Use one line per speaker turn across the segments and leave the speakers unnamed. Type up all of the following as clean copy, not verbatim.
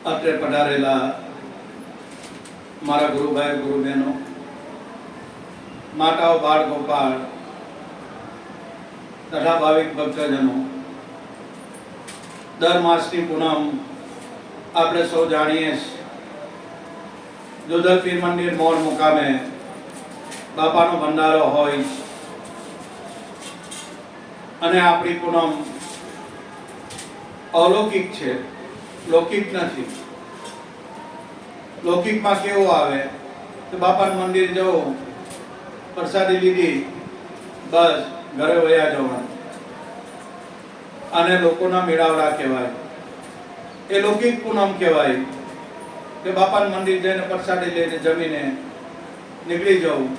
અત્રે પધારેલા મારા ગુરુભાઈ ગુરુબહેનો, માતાઓ, બાળ ગોપાળ તથા ભાવિક ભક્તજનો, દર માસની પૂનમ આપણે સૌ જાણીએ જોધલ પીર મંદિર મોડ મુકામે બાપાનો ભંડારો હોય અને આપણી પૂનમ અલૌકિક છે, લૌકિક નથી. લૌકિકમાં કેવું આવે તો બાપાનું મંદિર જવું, પ્રસાદી લીધી, બસ ઘરે વયા જવાનું, અને લોકોના મેળાવડા કહેવાય. એ લૌકિક પૂનમ કહેવાય કે બાપાનું મંદિર જઈને પ્રસાદી લઈને જમીને નીકળી જવું.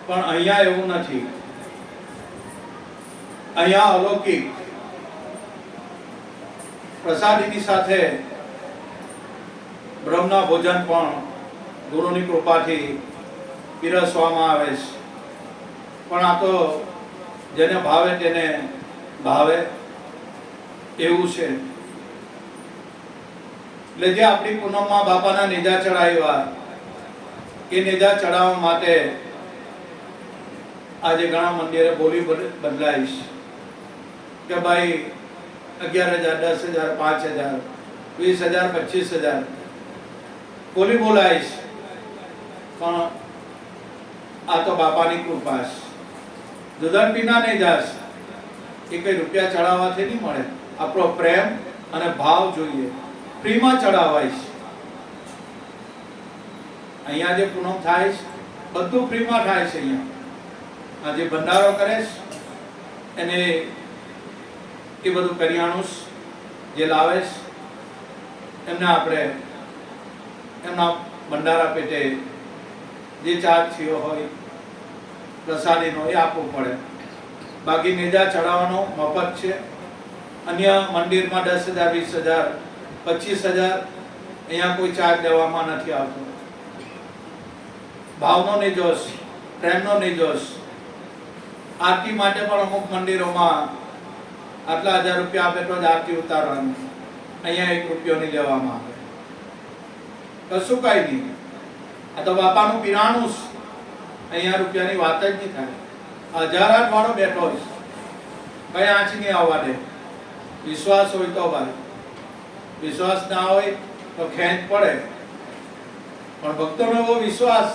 પણ અહીંયા એવું નથી. અહીંયા અલૌકિક પ્રસાદીની સાથે બ્રહ્મના ભોજન પણ ગુરુની કૃપાથી પીરસવામાં આવે છે. પણ આ તો જેને ભાવે તેને ભાવે એવું છે. એટલે જે આપણી પૂનમમાં બાપાના નેજા ચડાવ્યા, એ નેજા ચડાવવા માટે આજે ઘણા મંદિરે બોલી બદલાઈશ કે ભાઈ 11,000, 10,000, 5,000, 20,000, 25,000 બોલી બોલાઈશ. પણ આ તો બાપાની કૃપા છે. જોધલ પીરના નહીં જાશ, એ કઈ રૂપિયા ચડાવવાથી નહીં મળે. આપણો પ્રેમ અને ભાવ જોઈએ, ફ્રીમાં ચડાવાય છે. અહીંયા જે પૂનમ થાય છે બધું ફ્રીમાં થાય છે. અહીંયા આ જે ભંડારો કરે છે એને એ બધું કરિયાણું જે લાવે છે એમને આપણે એમના ભંડારા પેટે જે ચાર્જ થયો હોય પ્રસાદીનો એ આપવું પડે. બાકી નેજા ચડાવવાનો મફત છે. અન્ય મંદિરમાં 10,000, 20,000, 25,000 અહીંયા કોઈ ચાર્જ દેવામાં નથી આવતો. ભાવનો નિર્દોષ, પ્રેમનો નિર્દોષ. આરતી માટે પણ અમુક મંદિરોમાં આટલા 1,000 રૂપિયા આપે તો જ આરતી ઉતારવાની. અહીંયા 1 રૂપિયો નહીં લેવામાં આવે. કશું કઈ નહીં. આ તો બાપાનું પીરાણું. અહીંયા રૂપિયાની વાત જ નહીં થાય. 1,008 વાળો બેઠો છે, કઈ આંચ નહીં આવવા દે. વિશ્વાસ હોય તો ભાઈ, વિશ્વાસ ના હોય તો ખેંચ પડે. પણ ભક્તોનો એવો વિશ્વાસ,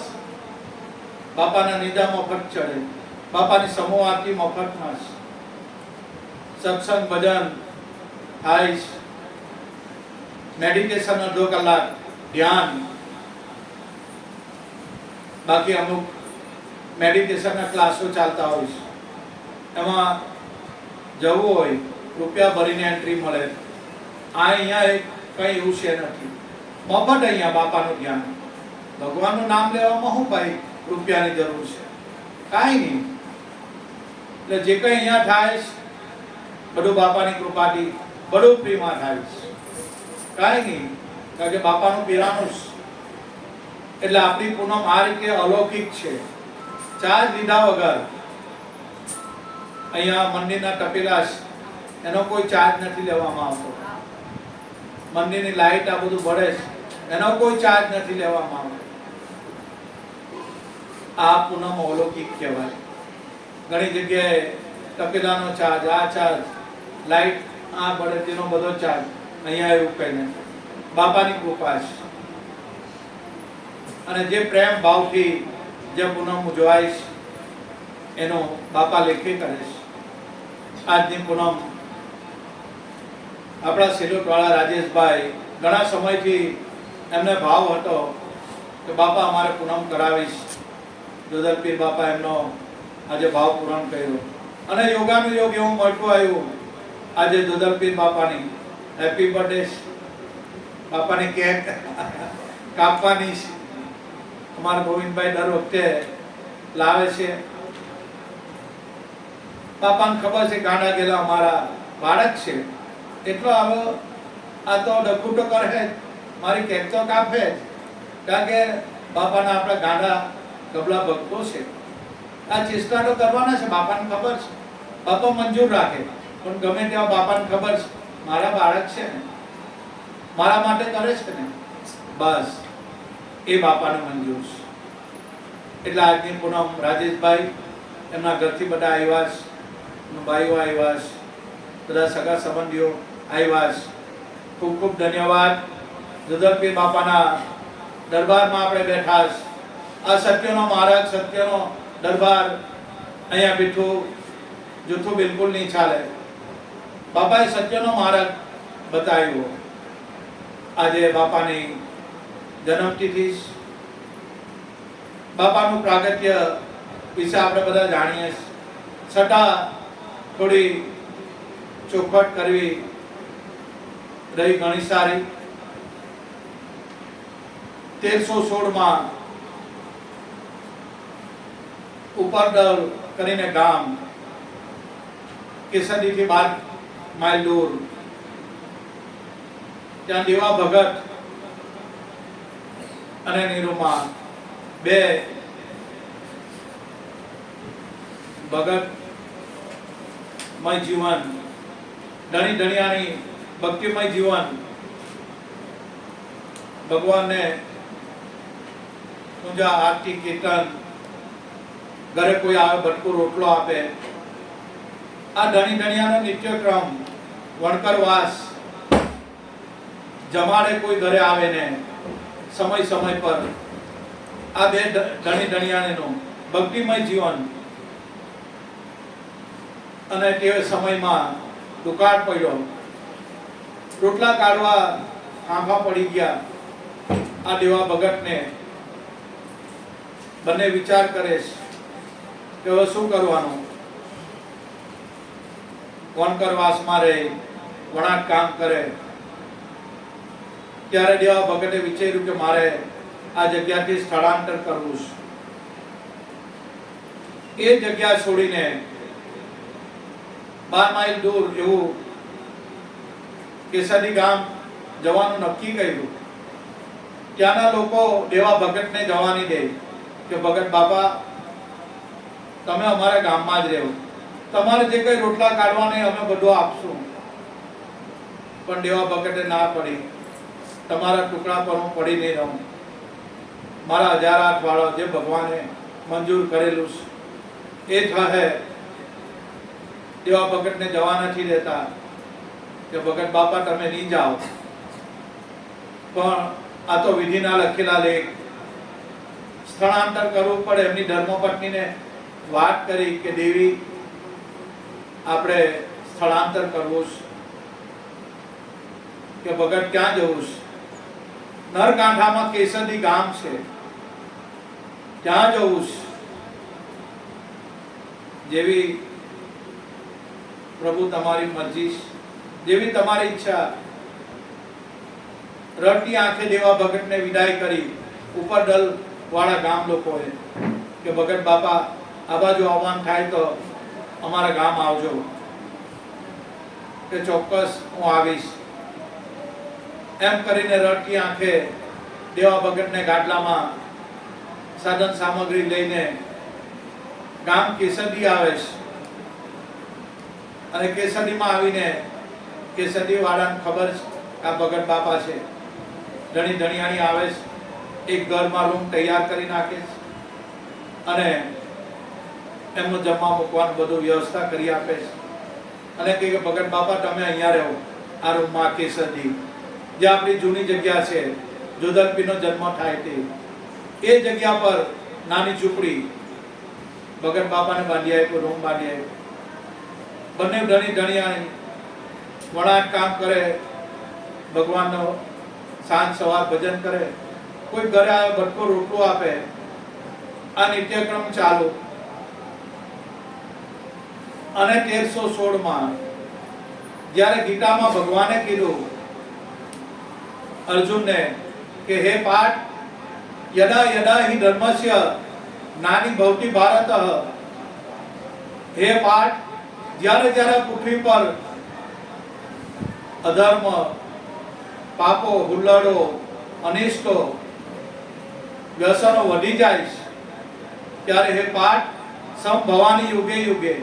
બાપાના નિદા મફત ચડે, બાપાની સમૂહ આરતી મફતમાં છે, સત્સંગ ભજન થાય, મેડિટેશન 2 કલાક, ધ્યાન. બાકી અમુક મેડિટેશનના ક્લાસો ચાલતા હોય છે, એમાં જવું હોય રૂપિયા ભરીને એન્ટ્રી મળે. અહીંયા કઈ એવું છે નથી, મફત. અહીંયા બાપાનું ધ્યાન, ભગવાનનું નામ લેવામાં શું ભાઈ રૂપિયાની જરૂર છે? કાંઈ નહીં. એટલે જે કંઈ અહીંયા થાય બધું બાપાની કૃપાથી બધું ફ્રીમાં થાય છે. કાંઈ નહીં, કારણ કે બાપાનું પીરાણું. એટલે આપણી પૂનમ આ રીતે અલૌકિક છે. ચાર્જ લીધા વગર અહીંયા મંદિરના તપેલા એનો કોઈ ચાર્જ નથી લેવામાં આવતો. મંદિરની લાઈટ આ બધું બળે છે એનો કોઈ ચાર્જ નથી લેવામાં આવતો. આ પૂનમ અલૌકિક કહેવાય. ઘણી જગ્યાએ તપેલાનો ચાર્જ, આ ચાર્જ, લાઈટ આ બળે તેનો બધો ચાર્જ. અહીંયા એવું કઈ નથી. બાપાની કૃપા છે. અને જે પ્રેમ ભાવથી જે પૂનમ ઉજવાય છે એનો બાપા લેખે કરે છે. આજની પૂનમ આપણા સિલોટવાળા રાજેશભાઈ ઘણા સમયથી એમને ભાવ હતો કે બાપા અમારે પૂનમ કરાવીશ. જોધલ પીર બાપા એમનો આજે ભાવ પૂરણ કર્યો અને યોગાનું યોગ એવું મળતું આવ્યું. આજે જોધલ પીર બાપાની હેપી બર્થડે, બાપાની કેક કાપવાની અમારા ગોવિંદભાઈ દર વખતે લાવે છે. બાપાને ખબર છે ગાંડા ગયેલા અમારા બાળક છે, એટલો આવો આ તો ડખું તો કરે, મારી કેક તો કાપે જ. કારણ કે બાપાના આપણા ગાંડા ગબલા ભક્તો છે. આ ચેષ્ટા તો કરવાના છે, બાપાને ખબર છે. બાપા મંજૂર રાખે, પણ ગમે તેવા બાપાને ખબર છે મારા બાળક છે ને, મારા માટે કરે છે ને, બસ એ બાપાને મંજૂર છે. એટલે આજની પૂનમ રાજેશભાઈ એમના ઘરથી બધા આવ્યા છે, ભાઈઓ આવ્યા છે, બધા સગા સંબંધીઓ આવ્યા છે. ખૂબ ખૂબ ધન્યવાદ. જુદલપીર બાપાના દરબારમાં આપણે બેઠા છે. આ સત્યનો માર્ગ, સત્યનો દરબાર અહીંયા બેઠું જૂઠું બિલકુલ નહીં ચાલે. બાપાએ સત્યનો માર્ગ બતાવ્યો. આજે બાપાની જન્મતિથિ, બાપાનું પ્રાગટ્ય વિશે આપણે બધા જાણીએ. છતાં થોડી ચોખવટ કરવી રહી ઘણી સારી. 1316 ઉપરદલ કરીને ગામ કેસરીથી 12 માઇલ દૂર, ત્યાં દેવા ભગત અને નિરૂમા બે ભગતમય જીવન, ધણી ધણિયાની ભક્તિમય જીવન, ભગવાનને પૂજા આરતી કીર્તન, ઘરે કોઈ આવે ભટકો રોટલો આપે. આ ધણી ધણિયાનો નિત્યક્રમ, વણકરવાસ, જમાડે કોઈ ઘરે આવે ને સમય સમય પર. આ બે ધણી ધણિયાણીનું ભક્તિમય જીવન. અને તે સમયમાં દુકાળ પડ્યો, રોટલા કાઢવા આંખા પડી ગયા. આ દેવા ભગતને બંને વિચાર કરે કે હવે શું કરવાનું. વણકરવાસમાં રહે, વણાટ કામ કરે. ત્યારે દેવા ભગતે વિચાર્યું કે મારે આ જગ્યાથી સ્થળાંતર કરવું છે. એ જગ્યા છોડીને 12 માઇલ દૂર એવું કેસરી ગામ જવાનું નક્કી કર્યું. ત્યાંના લોકો દેવા ભગતને જવાની દે કે ભગત બાપા તમે અમારા ગામમાં જ રહો, તમારે જે કઈ રોટલા કાઢવાને અમે બધું આપશું. પણ દેવા ભગતે ના પડી. તમારા ટુકડા પર હું પડી નહીં રહું. મારા 1008 વાળો જે ભગવાને મંજૂર કરેલું એ થશે. દેવા ભગતને જવા નથી દેતા કે ભગત બાપા તમે નહીં જાઓ. પણ આ તો વિધિના લખેલા લેખ, સ્થળાંતર કરવું પડે. એમની ધર્મપત્નીને વાત કરી કે દેવી આપણે સ્થળાંતર કરવું છે. કે ભગત ક્યાં જવું છે? નરકાંઠામાં કેસરી ગામ છે, ત્યાં જવું છે. જેવી પ્રભુ તમારી મરજી, જેવી તમારી ઈચ્છા. રડતી આંખે દેવા ભગતને વિદાય કરી ઉપરદલ વાળા ગામ લોકોએ કે ભગત બાપા આ બાજુ આવવાનું થાય તો અમારા ગામ આવજો. કે ચોક્કસ હું આવીશ. એમ કરીને રડતી આંખે દેવા ભગતને ગાડલામાં સાધન સામગ્રી લઈને ગામ કેસરી આવે છે. અને કેસરીમાં આવીને કેસરી વાળાને ખબર છે આ ભગત બાપા છે. ધણી ધણિયાણી આવે છે, એક ઘરમાં રૂમ તૈયાર કરી નાખે છે અને એમનું જમવા મૂકવાનું બધું વ્યવસ્થા કરી આપે છે. અને કહે કે ભગત બાપા તમે અહીંયા રહો આ રૂમમાં કેસરી, જે આપણી જૂની જગ્યા છે, જોધલપીરનો જન્મ થાય તે. એ જગ્યા પર નાની ઝૂંપડી ભગત બાપાને બાંધી આપ્યો, રૂમ બાંધી આપ્યો. બંને ધણી ધણિયાણી વણાટ કામ કરે, ભગવાનનો સાંજ સવાર ભજન કરે. કોઈ ઘરે આવે ભટકો રોટલો આપે. આ નિત્યક્રમ ચાલુ. અને 1316 જ્યારે ગીતામાં ભગવાને કીધું અર્જુનને કે હે પાર્થ, યદા યદા હિ ધર્મસ્ય નાની ભવતિ ભારત. હે પાર્થ, જ્યારે જ્યારે પૃથ્વી પર અધર્મ, પાપો, હુલ્લડો, અનિષ્ટો, વ્યસનો વધી જાય ત્યારે હે પાર્થ, સંભવાની યુગે યુગે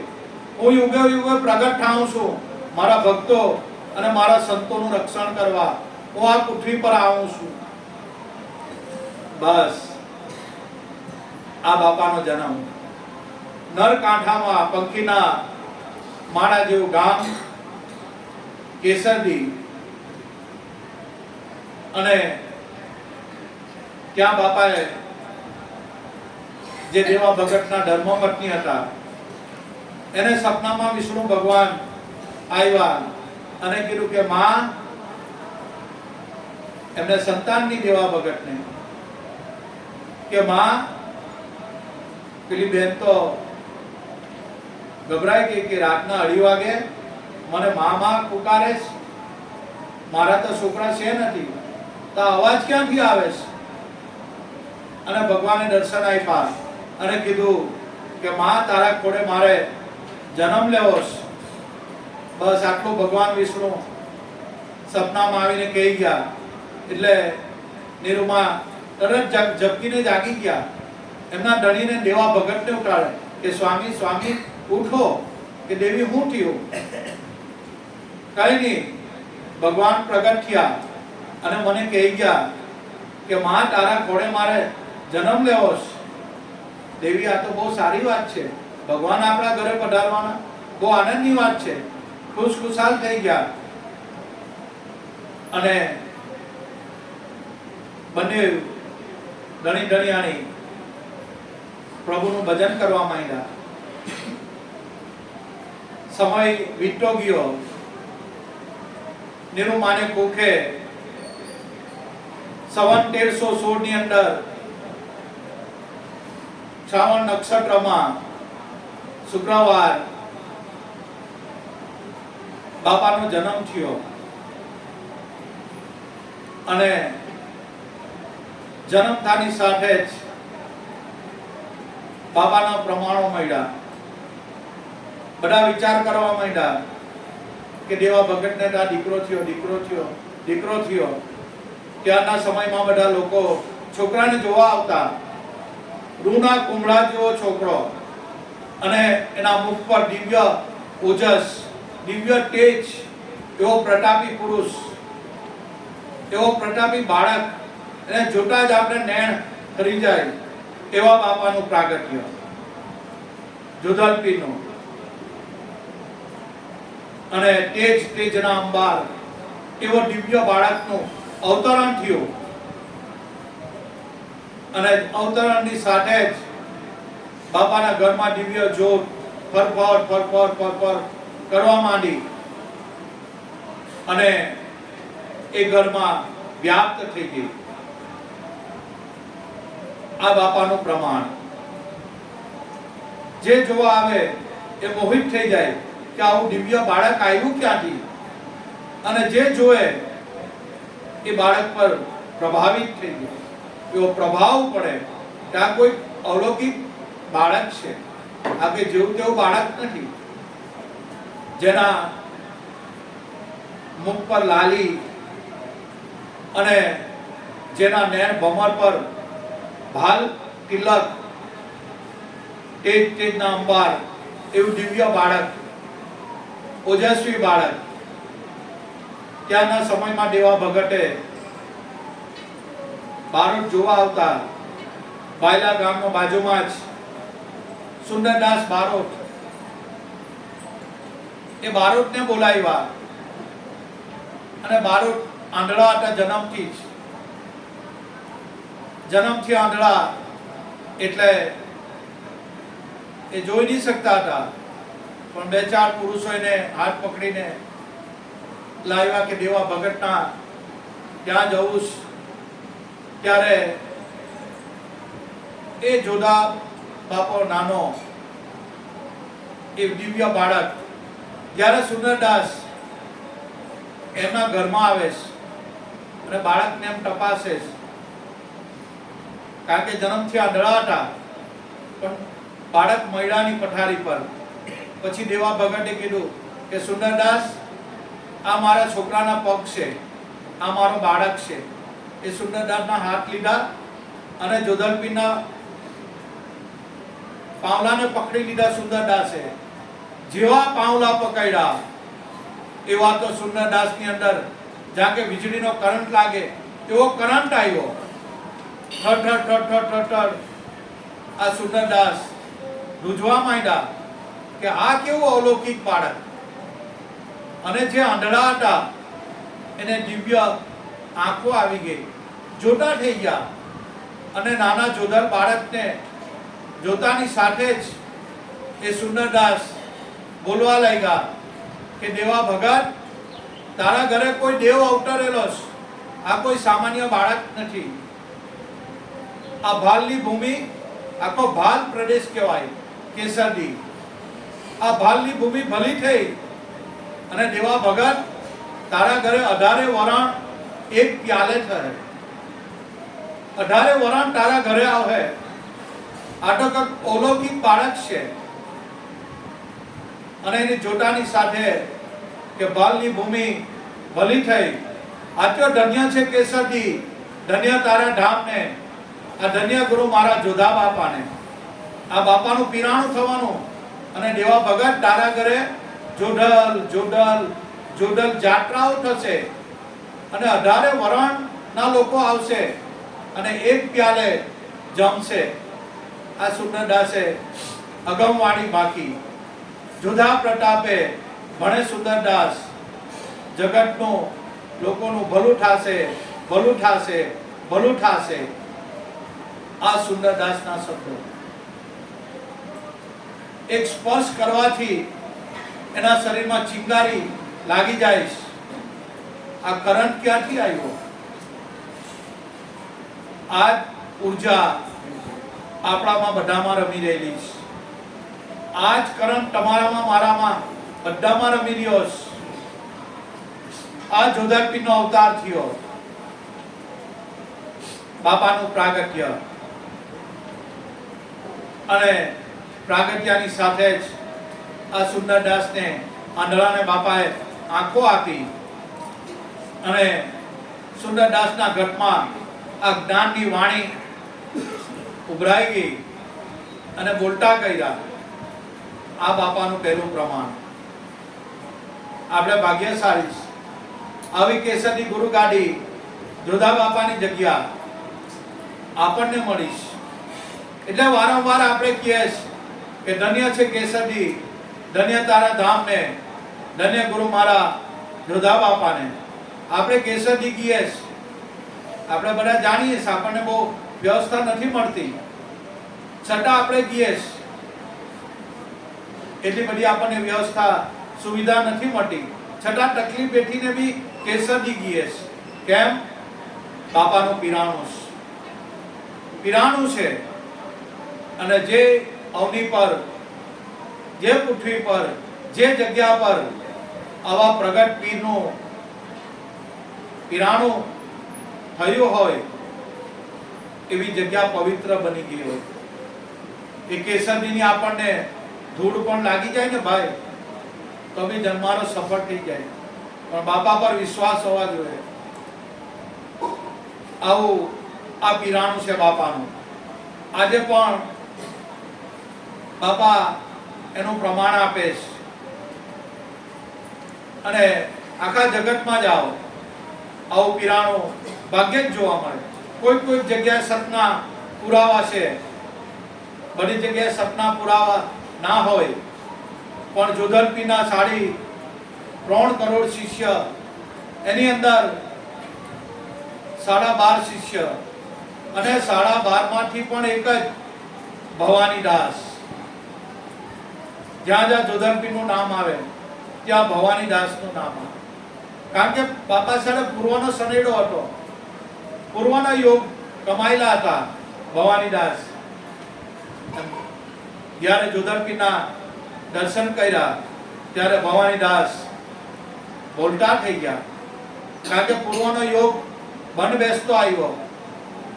હું યુગે યુગે પ્રગટ થાઉં છું મારા ભક્તો અને મારા સંતોનું રક્ષણ કરવા, હું આ પૃથ્વી પર આવું છું. બસ આ બાપાનો જન્મ નરકાંઠામાં પંખીના માળા જેવું ગામ કેસરડી, અને ત્યાં બાપાએ જે દેવા ભગતના ધર્મપત્ની હતા એને સપનામાં વિષ્ણુ ભગવાન આવ્યા અને કીધું કે માં, એમને સંતાનની દેવા ભગતને કે માં, પેલી બેન તો ગભરાઈ ગઈ કે રાતના 2:30 વાગે મને માં પુકારે છે, મારા તો છોકરા છે નથી, તો અવાજ ક્યાંથી આવે છે? અને ભગવાને દર્શન આપ્યા અને કીધું કે માં, તારા ખોડે મારે જન્મ લેવો છે. બસ આટલું ભગવાન વિષ્ણુ સપનામાં આવીને કહી ગયા એટલે નિરૂમા તરત ઝબકીને જાગી ગયા. એમના ધણીને દેવા ભગતને ઉઠાડે કે સ્વામી સ્વામી ઉઠો, કે દેવી હું થયું? કઈ નહીં, ભગવાન પ્રગટ થયા અને મને કહી ગયા કે માં, તારા ખોડે મારે જન્મ લેવો છે. દેવી, આ તો બહુ સારી વાત છે, ભગવાન આપણા ઘરે પધારવાના, બહુ આનંદની વાત છે. ખુશખુશાલ થઈ ગયા અને બંને ધણી ધણીયાણી પ્રભુનું ભજન કરવા માંડ્યા. સમય વીતતો ગયો. નિરૂમાને કુખે સંવત 1316 ની અંદર શ્રાવણ નક્ષત્રમાં શુક્રવાર બાપાનો જન્મ થયો અને જન્મ થતાની સાથે જ બાપાના પ્રમાણો મળ્યા. બધા વિચાર કરવા માંડ્યા કે દેવા ભગતને તો દીકરો થયો, દીકરો થયો, દીકરો થયો. ત્યારના સમયમાં બધા લોકો છોકરાને જોવા આવતા. રૂના કુમળા જેવો છોકરો અને એના મુખ પર દિવ્ય ઓજસ, દિવ્ય તેજ, એવો પ્રતાપી પુરુષ, એવો પ્રતાપી બાળક, એને જોતા જ આપણે નૈણ ખરી જાય એવા બાપાનું પ્રાગટ્ય જોધલપીનું. અને તેજના અંબાર એવો દિવ્ય બાળકનું અવતરણ થયું અને અવતરણની સાથે જ બાપાના ઘરમાં દિવ્ય જ્યોત ફરફર કરવા માંડી અને એ ઘરમાં વ્યાપ્ત થઈ ગઈ. આ બાપાનું પ્રમાણ જે જોવા આવે એ મોહિત થઈ જાય કે આવું દિવ્ય બાળક આવ્યું ક્યાંથી, અને જે જોવે એ બાળક પર પ્રભાવિત થઈ જાય. એવો પ્રભાવ પડે કે આ કોઈ અલૌકિક બાળક છે, આ કે જેવું તેવું બાળક નથી. જેના મુખ પર લાલી અને જેના નયન ભમર પર ભાલ તિલક, તેજના અંબાર, એવું દિવ્ય બાળક, ઓજસ્વી બાળક. ત્યાંના સમયમાં દેવા ભગતે બારોટ જોવા આવતા. બાયલા ગામનો બાજુમાં જ સુંદરદાસ બારોટ, એ બારોટને બોલાવ્યા અને બારોટ આંધળા હતા જન્મથી આંધળા, એટલે એ જોઈ નહીં શકતા હતા. પણ 2-4 પુરુષો એને હાથ પકડીને લાવ્યા કે દેવા ભગતના ત્યાં જવું. ત્યારે એ જોધા બાપો નાનો, એ દિવ્ય બાળક, જ્યારે સુંદરદાસ એમના ઘરમાં આવે અને બાળકને એમ તપાસે, કારણ કે જન્મથી આંધળા હતા, પણ બાળક મૈડાની પથારી પર. પછી દેવા ભગતે કીધું કે સુંદરદાસ, આ મારા છોકરાના પગ છે, આ મારો બાળક છે. એ સુંદરદાસના હાથ લીધા અને જોધલપીના પાવલાને પકડી લીધા. સુંદરદાસે જેવા પાવલા પકડ્યા એવા તો સુંદરદાસની અંદર જ્યાં કે વીજળીનો કરંટ લાગે એવો કરંટ આવ્યો. ઠઠ ઠઠ ઠઠ ઠઠ આ સુંદરદાસ રૂજવા માંડ્યા કે આ કેવું અલૌકિક બાળક. અને જે આંધળા હતા એને દિવ્ય આંખો આવી ગઈ, જોતા થઈ ગયા. અને નાના જોધર બાળકને જોતાની સાથે જ એ સુંદરદાસ બોલવા લાગ્યા કે દેવા ભગત, તારા ઘરે કોઈ દેવ અવતરેલો છે, આ કોઈ સામાન્ય બાળક નથી. આ ભાલની ભૂમિ આખો ભાલ પ્રદેશ કહેવાય, કેસરડી. આ ભાલની ભૂમિ ભલી થઈ અને દેવા ભગત તારા ઘરે 18 વરાણ એક પ્યાલે થશે. 18 વરાણ તારા ઘરે આવે. આ તો કંઈક અલૌકિક બાળક છે. અને એની જોટાની સાથે કે ભાલની ભૂમિ ભલી થઈ. આત્યો ધન્ય છે કેસરડી, ધન્ય તારા ધામને, આ ધન્ય ગુરુ મારા જોધા બાપાને. આ બાપાનું પીરાણું થવાનું. અને દેવા ભગત તારા ઘરે જોડલ જોડલ જોડલ જાત્રાઓ થશે અને 18 વરણના લોકો આવશે અને એક પ્યાલે જમશે. આ સુંદરદાસે અગમવાણી બાકી. જોધા પ્રતાપે ભણે સુંદરદાસ, જગતનું લોકોનું ભલું થાશે, ભલું થાશે, ભલું થાશે. આ સુંદરદાસના શબ્દો એક સ્પર્શ કરવાથી એના શરીરમાં ચિંગારી લાગી જાય. આ કરંટ ક્યાંથી આવ્યો? આ ઉર્જા આપણામાં બધામાં રમી રહેલી છે. આ જ કરંટ તમારામાં, મારામાં, બધામાં રમી રહ્યો છે. આ જોધરપીરનો અવતાર થયો, બાપાનું પ્રાગટ્ય. અને પ્રાગટ્યની સાથે જ આ સુંદરદાસને આંધળાને બાપાએ આંખો આપી અને સુંદરદાસના ઘટમાં આ જ્ઞાનની વાણી ઉભરાઈ ગઈ અને બોલતા કર્યા. આ બાપાનું પહેલું પ્રમાણ. આપણે ભાગ્યશાળી આવી કેસરની ગુરુ ગાડી જોધા બાપાની જગ્યા આપણને મળી. એટલે વારંવાર આપણે કહીએ કે ધન્ય છે કેસરી, ધન્ય તારા ધામને, ધન્ય ગુરુ મારા જોધા બાપાને. આપણે કેસરી કહીએ, આપણે બધા જાણીએ, આપણને બહુ વ્યવસ્થા નથી મળતી, છતાં આપણે કહીએ. એટલી બધી આપણને વ્યવસ્થા સુવિધા નથી મળતી, છતાં તકલીફ બેઠીને બી કેસરી કહીએ. કેમ? બાપાનું પીરાણું છે. અને જે અવની પર, જે પૃથ્વી પર, જે જગ્યા પર આવા પ્રગટ પીરનું પીરાણું થયું હોય એવી જગ્યા પવિત્ર બની ગઈ હોય. એ કેસરીની આપણને ધૂળ પણ લાગી જાય ને ભાઈ, તો બી જન્મારો સફળ થઈ જાય. પણ બાપા પર વિશ્વાસ હોવા જોઈએ. આવું આ પીરાણું છે બાપાનું. આજે પણ બાપા એનું પ્રમાણ આપે છે. અને આખા જગતમાં જાઓ, આવું પીરાણું ભાગ્યે જ જોવા મળે. કોઈ જગ્યાએ સપના પુરાવા છે, બધી જગ્યાએ સપના પુરાવા ના હોય. પણ જોધરપીરના 3.5 કરોડ શિષ્ય, એની અંદર 12.5 શિષ્ય, અને 12.5 માંથી પણ એક જ ભવાની દાસ. જ્યાં જ્યાં જોધરપીરનું નામ આવે ત્યાં ભવાની દાસનું નામ આવે. કારણ કે બાપા સાહેબ પૂર્વનો સનેડો હતો, પૂર્વના યોગ કમાયેલા હતા ભવાની દાસ. જ્યારે જોધરપીરના દર્શન કર્યા ત્યારે ભવાની દાસ બોલતા થઈ ગયા. કારણ કે પૂર્વનો યોગ બંધ બેસતો આવ્યો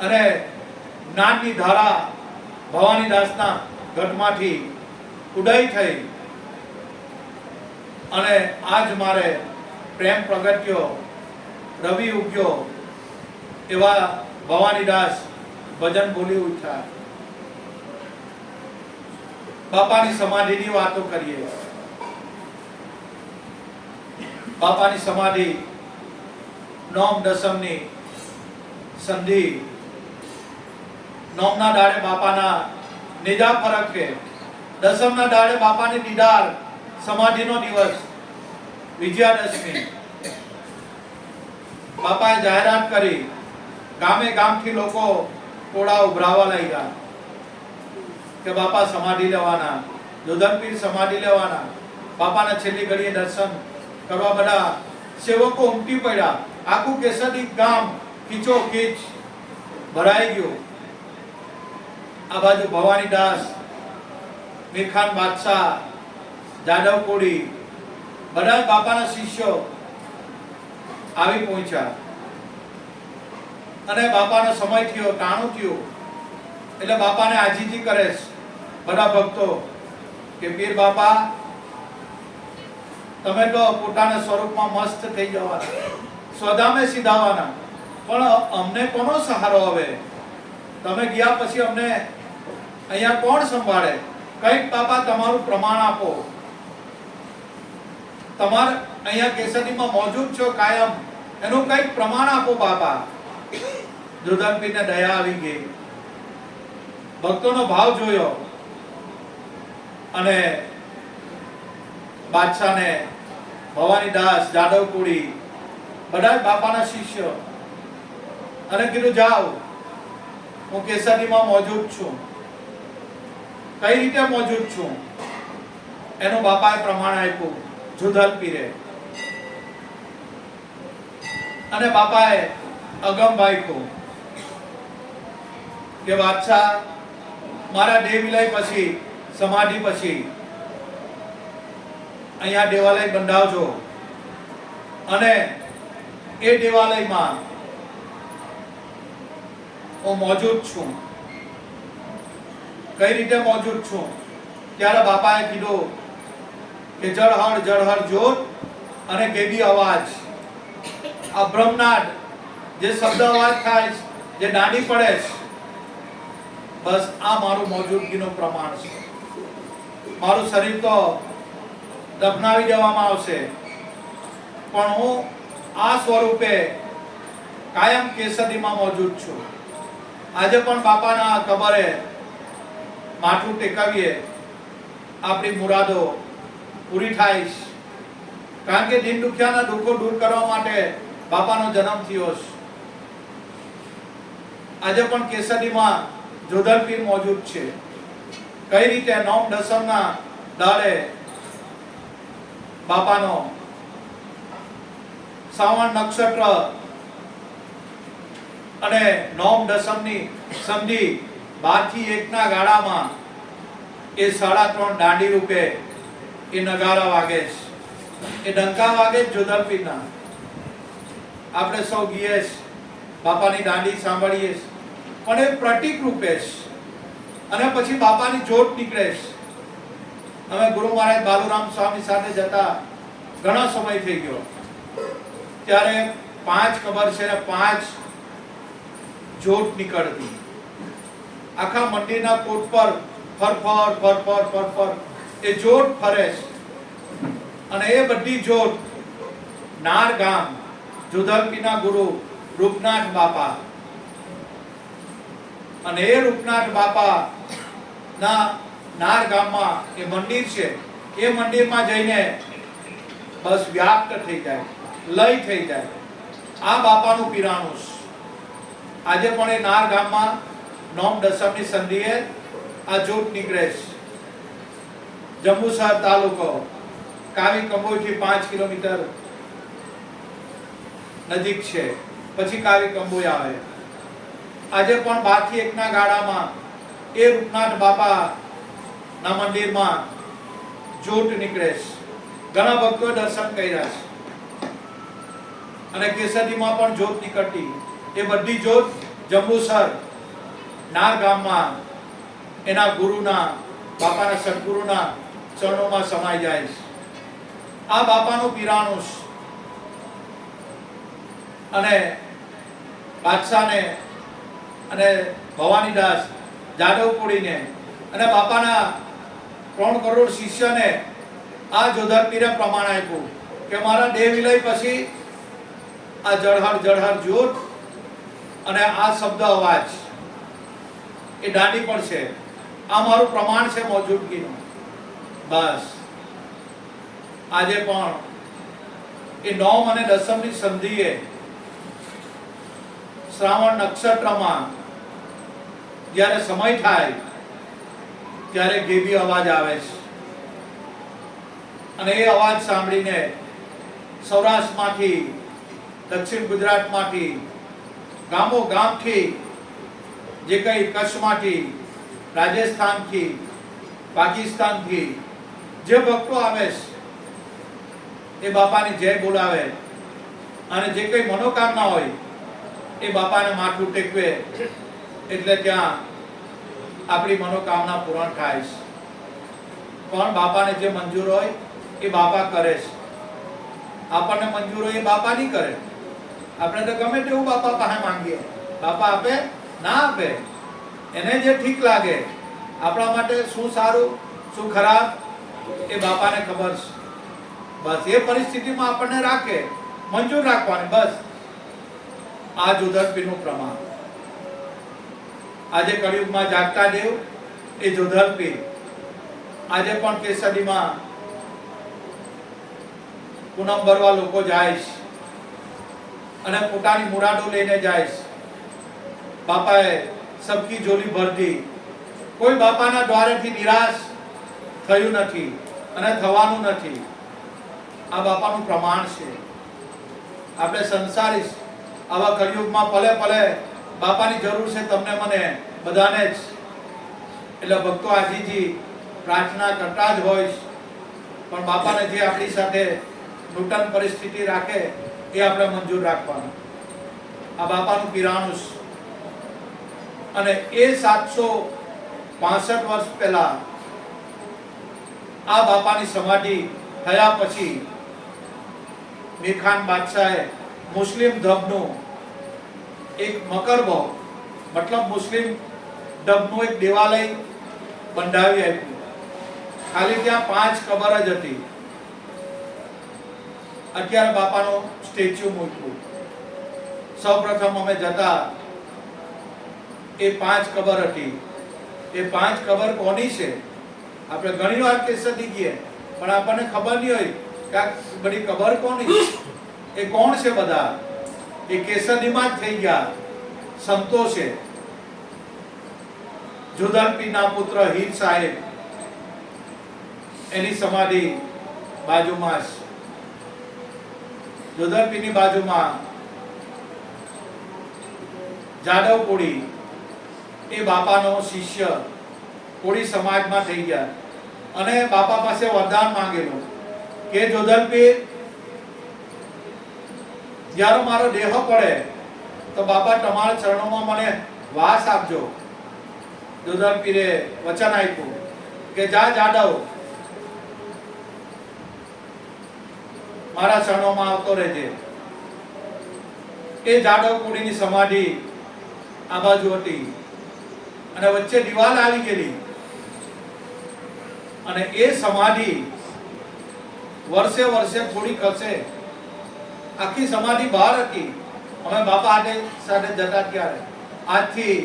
અને જ્ઞાનની ધારા ભવાની દાસના ઘટમાંથી ઉદય થઈ. અને આજ મારે પ્રેમ પ્રગટ્યો, રવિ ઉગ્યો, એવા ભવાની દાસ ભજન બોલી ઉઠ્યા. બાપાની સમાધિની વાતો કરીએ. બાપાની સમાધિ નોમ દસમની સંધિ નોમના દાડે બાપાના નિજા ફરક કે દસમના દાડે બાપાની દીદાર સમાધિનો દિવસ વિજયાદશમી બાપાએ જાહેરાત કરી ગામે ગામથી લોકો ટોળા ઉભરાવા લાગ્યા કે બાપા સમાધિ લેવાના જોધનપીર સમાધિ લેવાના બાપાના છેલ્લી ઘડીએ દર્શન કરવા બધા સેવકો ઉમટી પડ્યા આખું કેસરી ગામ ખીચો ખીચ ભરાઈ ગયું આ બાજુ ભવાનીદાસ મીરખાન બાદશાહ જાદવ કોડી બધા બાપાના શિષ્યો આવી પહોંચ્યા અને બાપાનો સમય થયો ટાણું થયું એટલે બાપાને આજીજી કરે બધા ભક્તો કે પીર બાપા તમે તો પોતાના સ્વરૂપમાં મસ્ત થઈ જવાના સ્વધામે સીધાવાના પણ અમને કોનો સહારો હવે તમે ગયા પછી અમને અહીંયા કોણ સંભાળે કંઈક બાપા તમારું પ્રમાણ આપો તમારે અહીંયા કેસરીમાં મોજૂદ છો કાયમ એનું કંઈક પ્રમાણ આપો બાપા જોધનપીરને દયા આવી ગઈ ભક્તોનો ભાવ જોયો અને બાદશાહને ભવાનીદાસ જાદવ કોડી બધા બાપાના શિષ્યો અને કીધું જાઓ હું કેસરીમાં મોજૂદ છું કઈ રીતે મોજૂદ છું એનું બાપાએ પ્રમાણ આપ્યું જોધનપીરે અને બાપાએ અગમભાઈ કો કે બાદશાહ મારા દેહ વિલય પછી સમાધિ પછી અહીંયા દેવાલય બંધાવજો અને એ દેવાલયમાં હું મોજૂદ છું કઈ રીતે મોજૂદ છું ત્યારે બાપાએ કીધું કે જળહળ જોત અને ગેબી અવાજ આ બ્રહ્મનાદ જે શબ્દ અવાજ થાય જે દાંડી પડે બસ આ મારું મોજૂદગીનું પ્રમાણ છે મારું શરીર તો દફનાવી દેવામાં આવશે પણ હું આ સ્વરૂપે કાયમ કેસરીમાં મોજૂદ છું આજે પણ બાપાના કબરે માથું ટેકવીએ આપણી મુરાદો પૂરી થાય કારણ કે દિન દુખિયાના દુઃખો દૂર કરવા માટે બાપાનો જન્મ થયો છે આજે પણ કેસરીમાં જોધનપીર મોજૂદ છે કઈ રીતે નોમ દસમના દાડે બાપાનો શ્રાવણ નક્ષત્ર અને નોમ દસમની સંધિ 12 થી 1 ના ગાળામાં એ 3.5 દાંડી રૂપે એ નગારા વાગે એ ડંકા વાગે જોધનપીરના આપણે સૌ ગીએ બાપાની દાંડી સાંભળીએ પણ એ પ્રતીક રૂપે અને પછી બાપાની જોત નીકળે અમે ગુરુ મહારાજ બાલુરામ સ્વામી સાથે જતા ઘણો સમય થઈ ગયો ત્યારે 5 ખબર છે ને 5 જોત નીકળતી આખા મંદિરના કોટ પર ફર એ જોત ફરે અને એ બધી જોત નાર ગામ જોધનપીરના ગુરુ રૂપનાથ બાપા અને એ રૂપનાથ બાપા ના નાર ગામમાં એ મંદિર છે એ મંદિરમાં જઈને બસ વ્યાપ્ત થઈ જાય લય થઈ જાય આ બાપાનું પીરાણું આજે પણ એ નાર ગામમાં નોમ દસમની સંધિએ આ જોત નીકળે જંબુસર તાલુકો કાવી કંબોઈથી 5 કિલોમીટર નજીક છે પછી કાવી કંબોઈ આવે આજે પણ 12 થી 1 ના ગાળામાં એ રૂપનાથ બાપા ના મંદિરમાં જોત નીકળે ઘણા ભક્તો દર્શન કર્યા છે અને કેસરીમાં પણ જોત નીકળતી એ બધી જોત જંબુસર નાર ગામમાં એના ગુરુના બાપાના સદગુરુના ચરણોમાં સમાઈ જાય છે આ બાપાનું પીરાણું અને બાદશાહને અને ભવાનીદાસ જાદવ કોડીને અને બાપાના 3 કરોડ શિષ્યને આ જોધનપીરે પ્રમાણ આપ્યું કે મારા દેહ વિલય પછી આ જળહર જળહર જ્યોત અને આ શબ્દ અવાજ એ દાંડી પણ છે. આ મારું પ્રમાણ છે મોજૂદગીનું. બસ આજે પણ એ 9 અને 10 ની સંધિએ શ્રાવણ નક્ષત્રમાં જ્યારે સમય થાય ત્યારે ગેબી અવાજ આવે છે અને એ અવાજ સાંભળીને સૌરાષ્ટ્રમાંથી, દક્ષિણ ગુજરાતમાંથી, ગામો ગામથી, જે કઈ કચ્છમાંથી, રાજસ્થાનથી, પાકિસ્તાનથી જે ભક્તો આવે છે એ બાપાની જય બોલાવે અને જે કઈ મનોકામના હોય એ બાપાને માથું ટેકવે એટલે ત્યાં આપણી મનોકામના પૂર્ણ થાય છે. પણ બાપાને જે મંજૂર હોય એ બાપા કરે છે. આપણને મંજૂર હોય એ બાપા નહીં કરે. આપણે તો ગમે તેવું બાપા પાસે માંગીએ, બાપા આપે ના આપે, એને જે ઠીક લાગે, આપણા માટે શું સારું શું ખરાબ એ બાપાને ખબર છે. બસ એ પરિસ્થિતિમાં આપણને રાખે, મંજૂર રાખવાની. બસ આ જોધરપીરનું પ્રમાણ. આજે કળિયુગમાં જાગતા દેવ એ જોધરપીર આજે પણ કેસરીમાં પૂનમ ભરવા લોકો જાય છે અને પોતાની મુરાદો લઈને જાય છે. બાપાએ સબકી જોલી ભર દી. કોઈ બાપાના દ્વારેથી નિરાશ થયું નથી અને થવાનું નથી. આ બાપાનું પ્રમાણ છે. આપણે સંસારી આવા કળિયુગમાં પલે પલે બાપાની જરૂર છે, તમને મને બધાને જ. એટલે ભક્તો આજીજી પ્રાર્થના કરતા જ હોય, પણ બાપાને જે આપણી સાથે નૂતન પરિસ્થિતિ રાખે એ આપણે મંજૂર રાખવાનું. આ બાપાનું પીરાણું છે. અને એ 765 વર્ષ પહેલા આ બાપાની સમાધિ થયા પછી મીરખાન બાદશાહે મુસ્લિમ ધબનું એક મકરબો મતલબ મુસ્લિમ ધબનું એક દેવાલય બંધાવી આપ્યું. ખાલી ત્યાં 5 કબર જ હતી. અત્યારે બાપાનો સ્ટેચ્યુ મૂક્યું. સૌપ્રથમ અમે જતા એ 5 કબર હતી. એ 5 કબર કોની છે? આપણે ઘણી વાર કેસરી ગઈએ પણ આપણને ખબર નહીં હોય કે આ બધી કબર કોની છે, એ કોણ છે. બધા એ કેસરીમાં જ થઈ ગયા સંતો છે. જોધરપીરના પુત્ર હીર સાહેબ એની સમાધિ બાજુમાં છે. જોધરપીરની બાજુમાં જાદવ કોળી એ બાપાનો શિષ્ય કોળી સમાજમાં થઈ ગયા અને બાપા પાસે વરદાન માંગેલું કે જોધરપીર જ્યારે મારો દેહ પડે તો બાપા તમારા ચરણોમાં મને વાસ આપજો. જોધરપીરે વચન આપ્યું કે જા જાદવ, મારા ચરણોમાં આવતો રહેજે. એ જાદવ કોળીની સમાધિ આ બાજુ હતી અને વચ્ચે દિવાલ આવી ગયેલી અને એ સમાધિ વર્ષે વર્ષે થોડી ખસે. આખી સમાધિ બહાર હતી. અમે બાપા સાથે જતા ત્યારે આજથી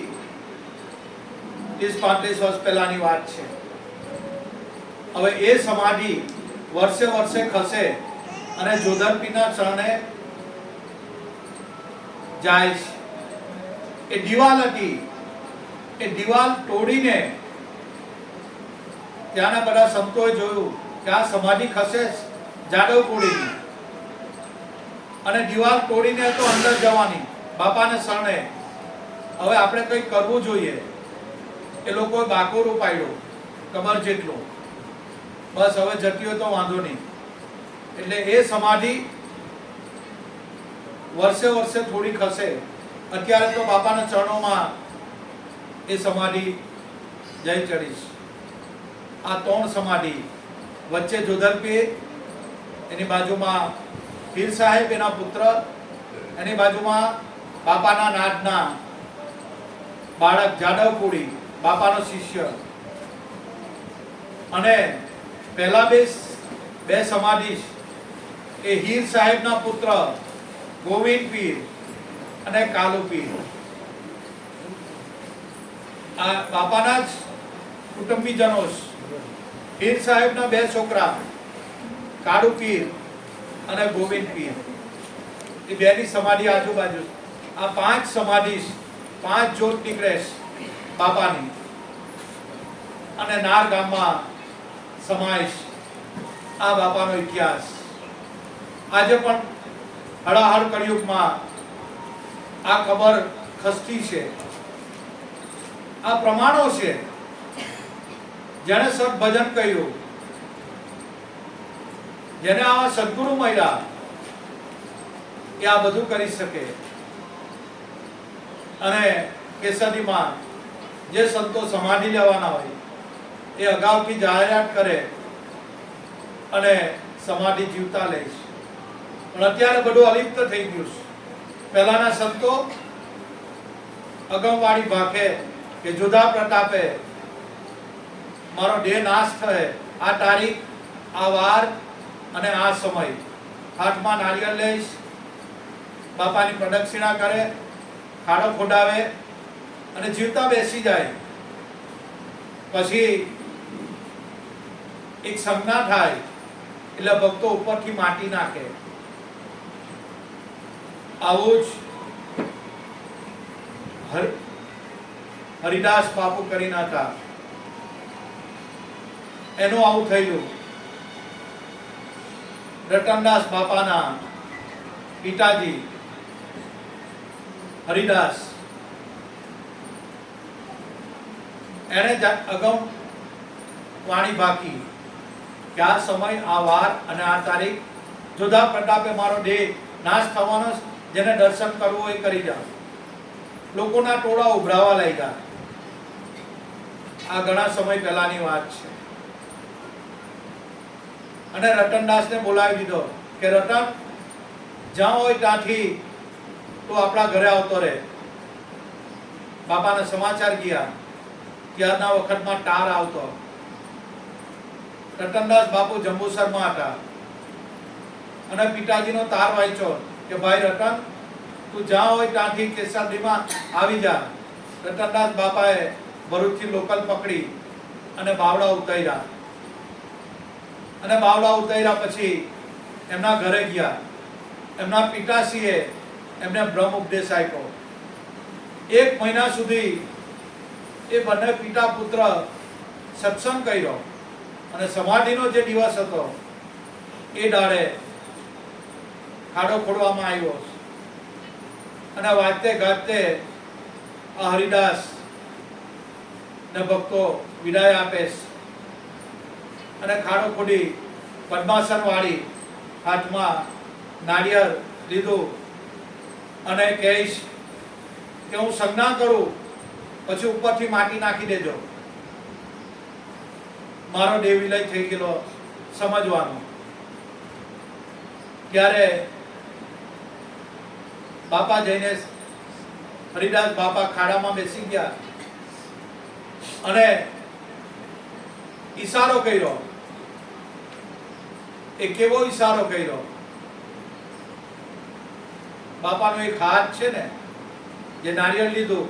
30-35 વર્ષ પહેલાની વાત છે. હવે એ સમાધિ વર્ષે વર્ષે ખસે અને જોધરપીરના ચરણે જાય છે. એ દિવાલ હતી. એ દિવાલ તોડીને ત્યાંના બધા સંતોએ જોયું કે આ સમાધિ ખસે જાદવ કોળીની અને દિવાલ તોડીને તો અંદર જવાની બાપાને શરણે. હવે આપણે કંઈક કરવું જોઈએ. એ લોકોએ બાકોરો પાડ્યો કબર જેટલો. બસ હવે જતી હોય તો વાંધો નહીં. એટલે એ સમાધિ વર્ષે વર્ષે થોડી ખસે. અત્યારે તો બાપાના ચરણોમાં એ સમાધિ જય ચડી. આ 3 સમાધિ વચ્ચે જોધરપીર, એની બાજુમાં પીર સાહેબ એના પુત્ર, એની બાજુમાં બાપાના નાદના બાળક જાદવ કોળી બાપાનો શિષ્ય. અને પહેલા બે સમાધિ એ હીર સાહેબના પુત્ર ગોવિંદ પીર અને કાલુ પીર. આ બાપાના જ કુટુંબીજનો પીર સાહેબના બે છોકરા કાળુ પીર અને ગોવિંદ પીર, એ બેની સમાધિ આજુબાજુ. આ 5 સમાધિ, 5 જ્યોત નીકળે બાપાની, અને નાર ગામમાં સમાવેશ. આ બાપાનો ઇતિહાસ આજે પણ હળાહળ કળિયુગમાં આ કબર ખસતી છે. આ પ્રમાણો છે જેને સત ભજન કર્યું, જેને આવા સદગુરુ મળ્યા, એ આ બધું કરી શકે. અને કેસરીમાં જે સંતો સમાધિ લેવાના હોય એ અગાઉથી જાહેરાત કરે અને સમાધિ જીવતા લે છે. પણ અત્યારે બધું અલિપ્ત થઈ ગયું છે. પહેલાના સંતો અગમવાળી ભાખે કે જુદા પ્રતાપે મારો દેહ નાશ થયે, આ તારીખ, આ વાર અને આ સમય, હાથમાં નારિયેળ લઈશ, બાપાની પ્રદક્ષિણા કરે, ખાડો ખોડાવે અને જીવતા બેસી જાય. પછી એક સંજ્ઞા થાય એટલે ભક્તો ઉપરથી માટી નાખે. આવું જ હરિદાસ બાપુ કરીને હતા, એનું આવું થયેલું. રતનદાસ બાપાના પિતાજી હરિદાસ, એને અગમ વાણી બાકી કે આ સમય, આ વાર અને આ તારીખ, જુદા પ્રતાપે મારો દેહ નાશ થવાનો, જેને દર્શન કરવું હોય કરી જાઓ. લોકોના ટોળા ઉભરાવા લાગ્યા. આ ઘણા સમય પહેલાની વાત છે. અને રતનદાસને બોલાવી દીધો કે રતન, જ્યાં હોય ત્યાંથી તો આપણા ઘરે આવતો રહે. બાપાના સમાચાર ગયા. ત્યારના વખતમાં ટાર આવતો. રતનદાસ બાપુ જંબુસરમાં હતા અને પિતાજીનો તાર વાંચ્યો કે ભાઈ રતન, તું જ્યાં હોય ત્યાંથી કેસરડીમાં આવી જા. રતનદાસ બાપાએ ભરૂચથી લોકલ પકડી અને બાવડા ઉતાર્યા. અને બાવડા ઉતાર્યા પછી એમના ઘરે ગયા. એમના પિતાશ્રીએ એમને બ્રહ્મ ઉપદેશ આપ્યો. 1 મહિના સુધી એ બંને પિતા પુત્ર સત્સંગ કર્યો. અને સમાધિનો જે દિવસ હતો એ દાડે ખાડો ખોડવામાં આવ્યો અને વાજતે ગાજતે આ હરિદાસ ને ભક્તો વિદાય આપે અને ખાડો ખોડી પદ્માસન વાળી, હાથમાં નાળિયેર લીધું અને કહીશ કે હું સંજ્ઞા કરું, પછી ઉપરથી માટી નાખી દેજો. મારો દેહ વિલય થઈ ગયેલો સમજવાનો. ત્યારે બાપા જઈને હરિદાસ બાપા ખાડામાં બેસી ગયા અને ઈશારો કર્યો. એ કેવો ઈશારો કર્યો? બાપાનો એક હાથ છે ને, જે નારિયેળ લીધું,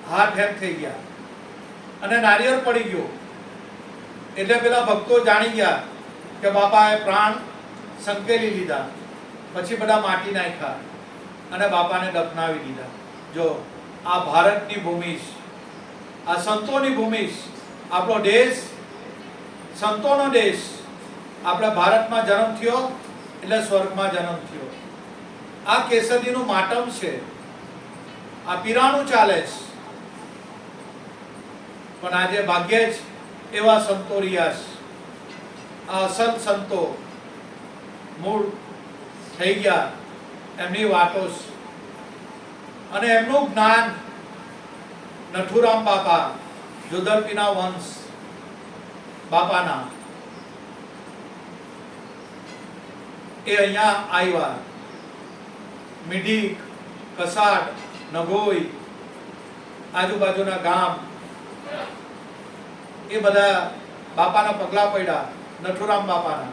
હાથ એમ થઈ ગયા અને નારિયેળ પડી ગયો. એટલે પેલા ભક્તો જાણી ગયા કે બાપાએ પ્રાણ સંકેલી લીધા. પછી બધા માટી નાખ્યા અને બાપાને દફનાવી દીધા. જો આ ભારતની ભૂમિ, આ સંતોની ભૂમિ, આપણો દેશ સંતોનો દેશ. આપણે ભારતમાં જન્મ થયો એટલે સ્વર્ગમાં જન્મ થયો. આ કેસરીનું માતમ છે. આ પીરાણું ચાલે છે. પણ આજે ભાગ્યે જ એવા સંતો રહ્યા છે. આ અસલ સંતો મૂળ થઈ ગયા. એમની વાતો અને એમનું જ્ઞાન નથુરામ બાપા, જોધરપીના વંશ બાપાના, એ અહીંયા આવ્યા. મીઢી, કસાડ, નગોઈ, આજુબાજુના ગામ, એ બધા બાપાના પગલા પડ્યા, નથુરામ બાપાના.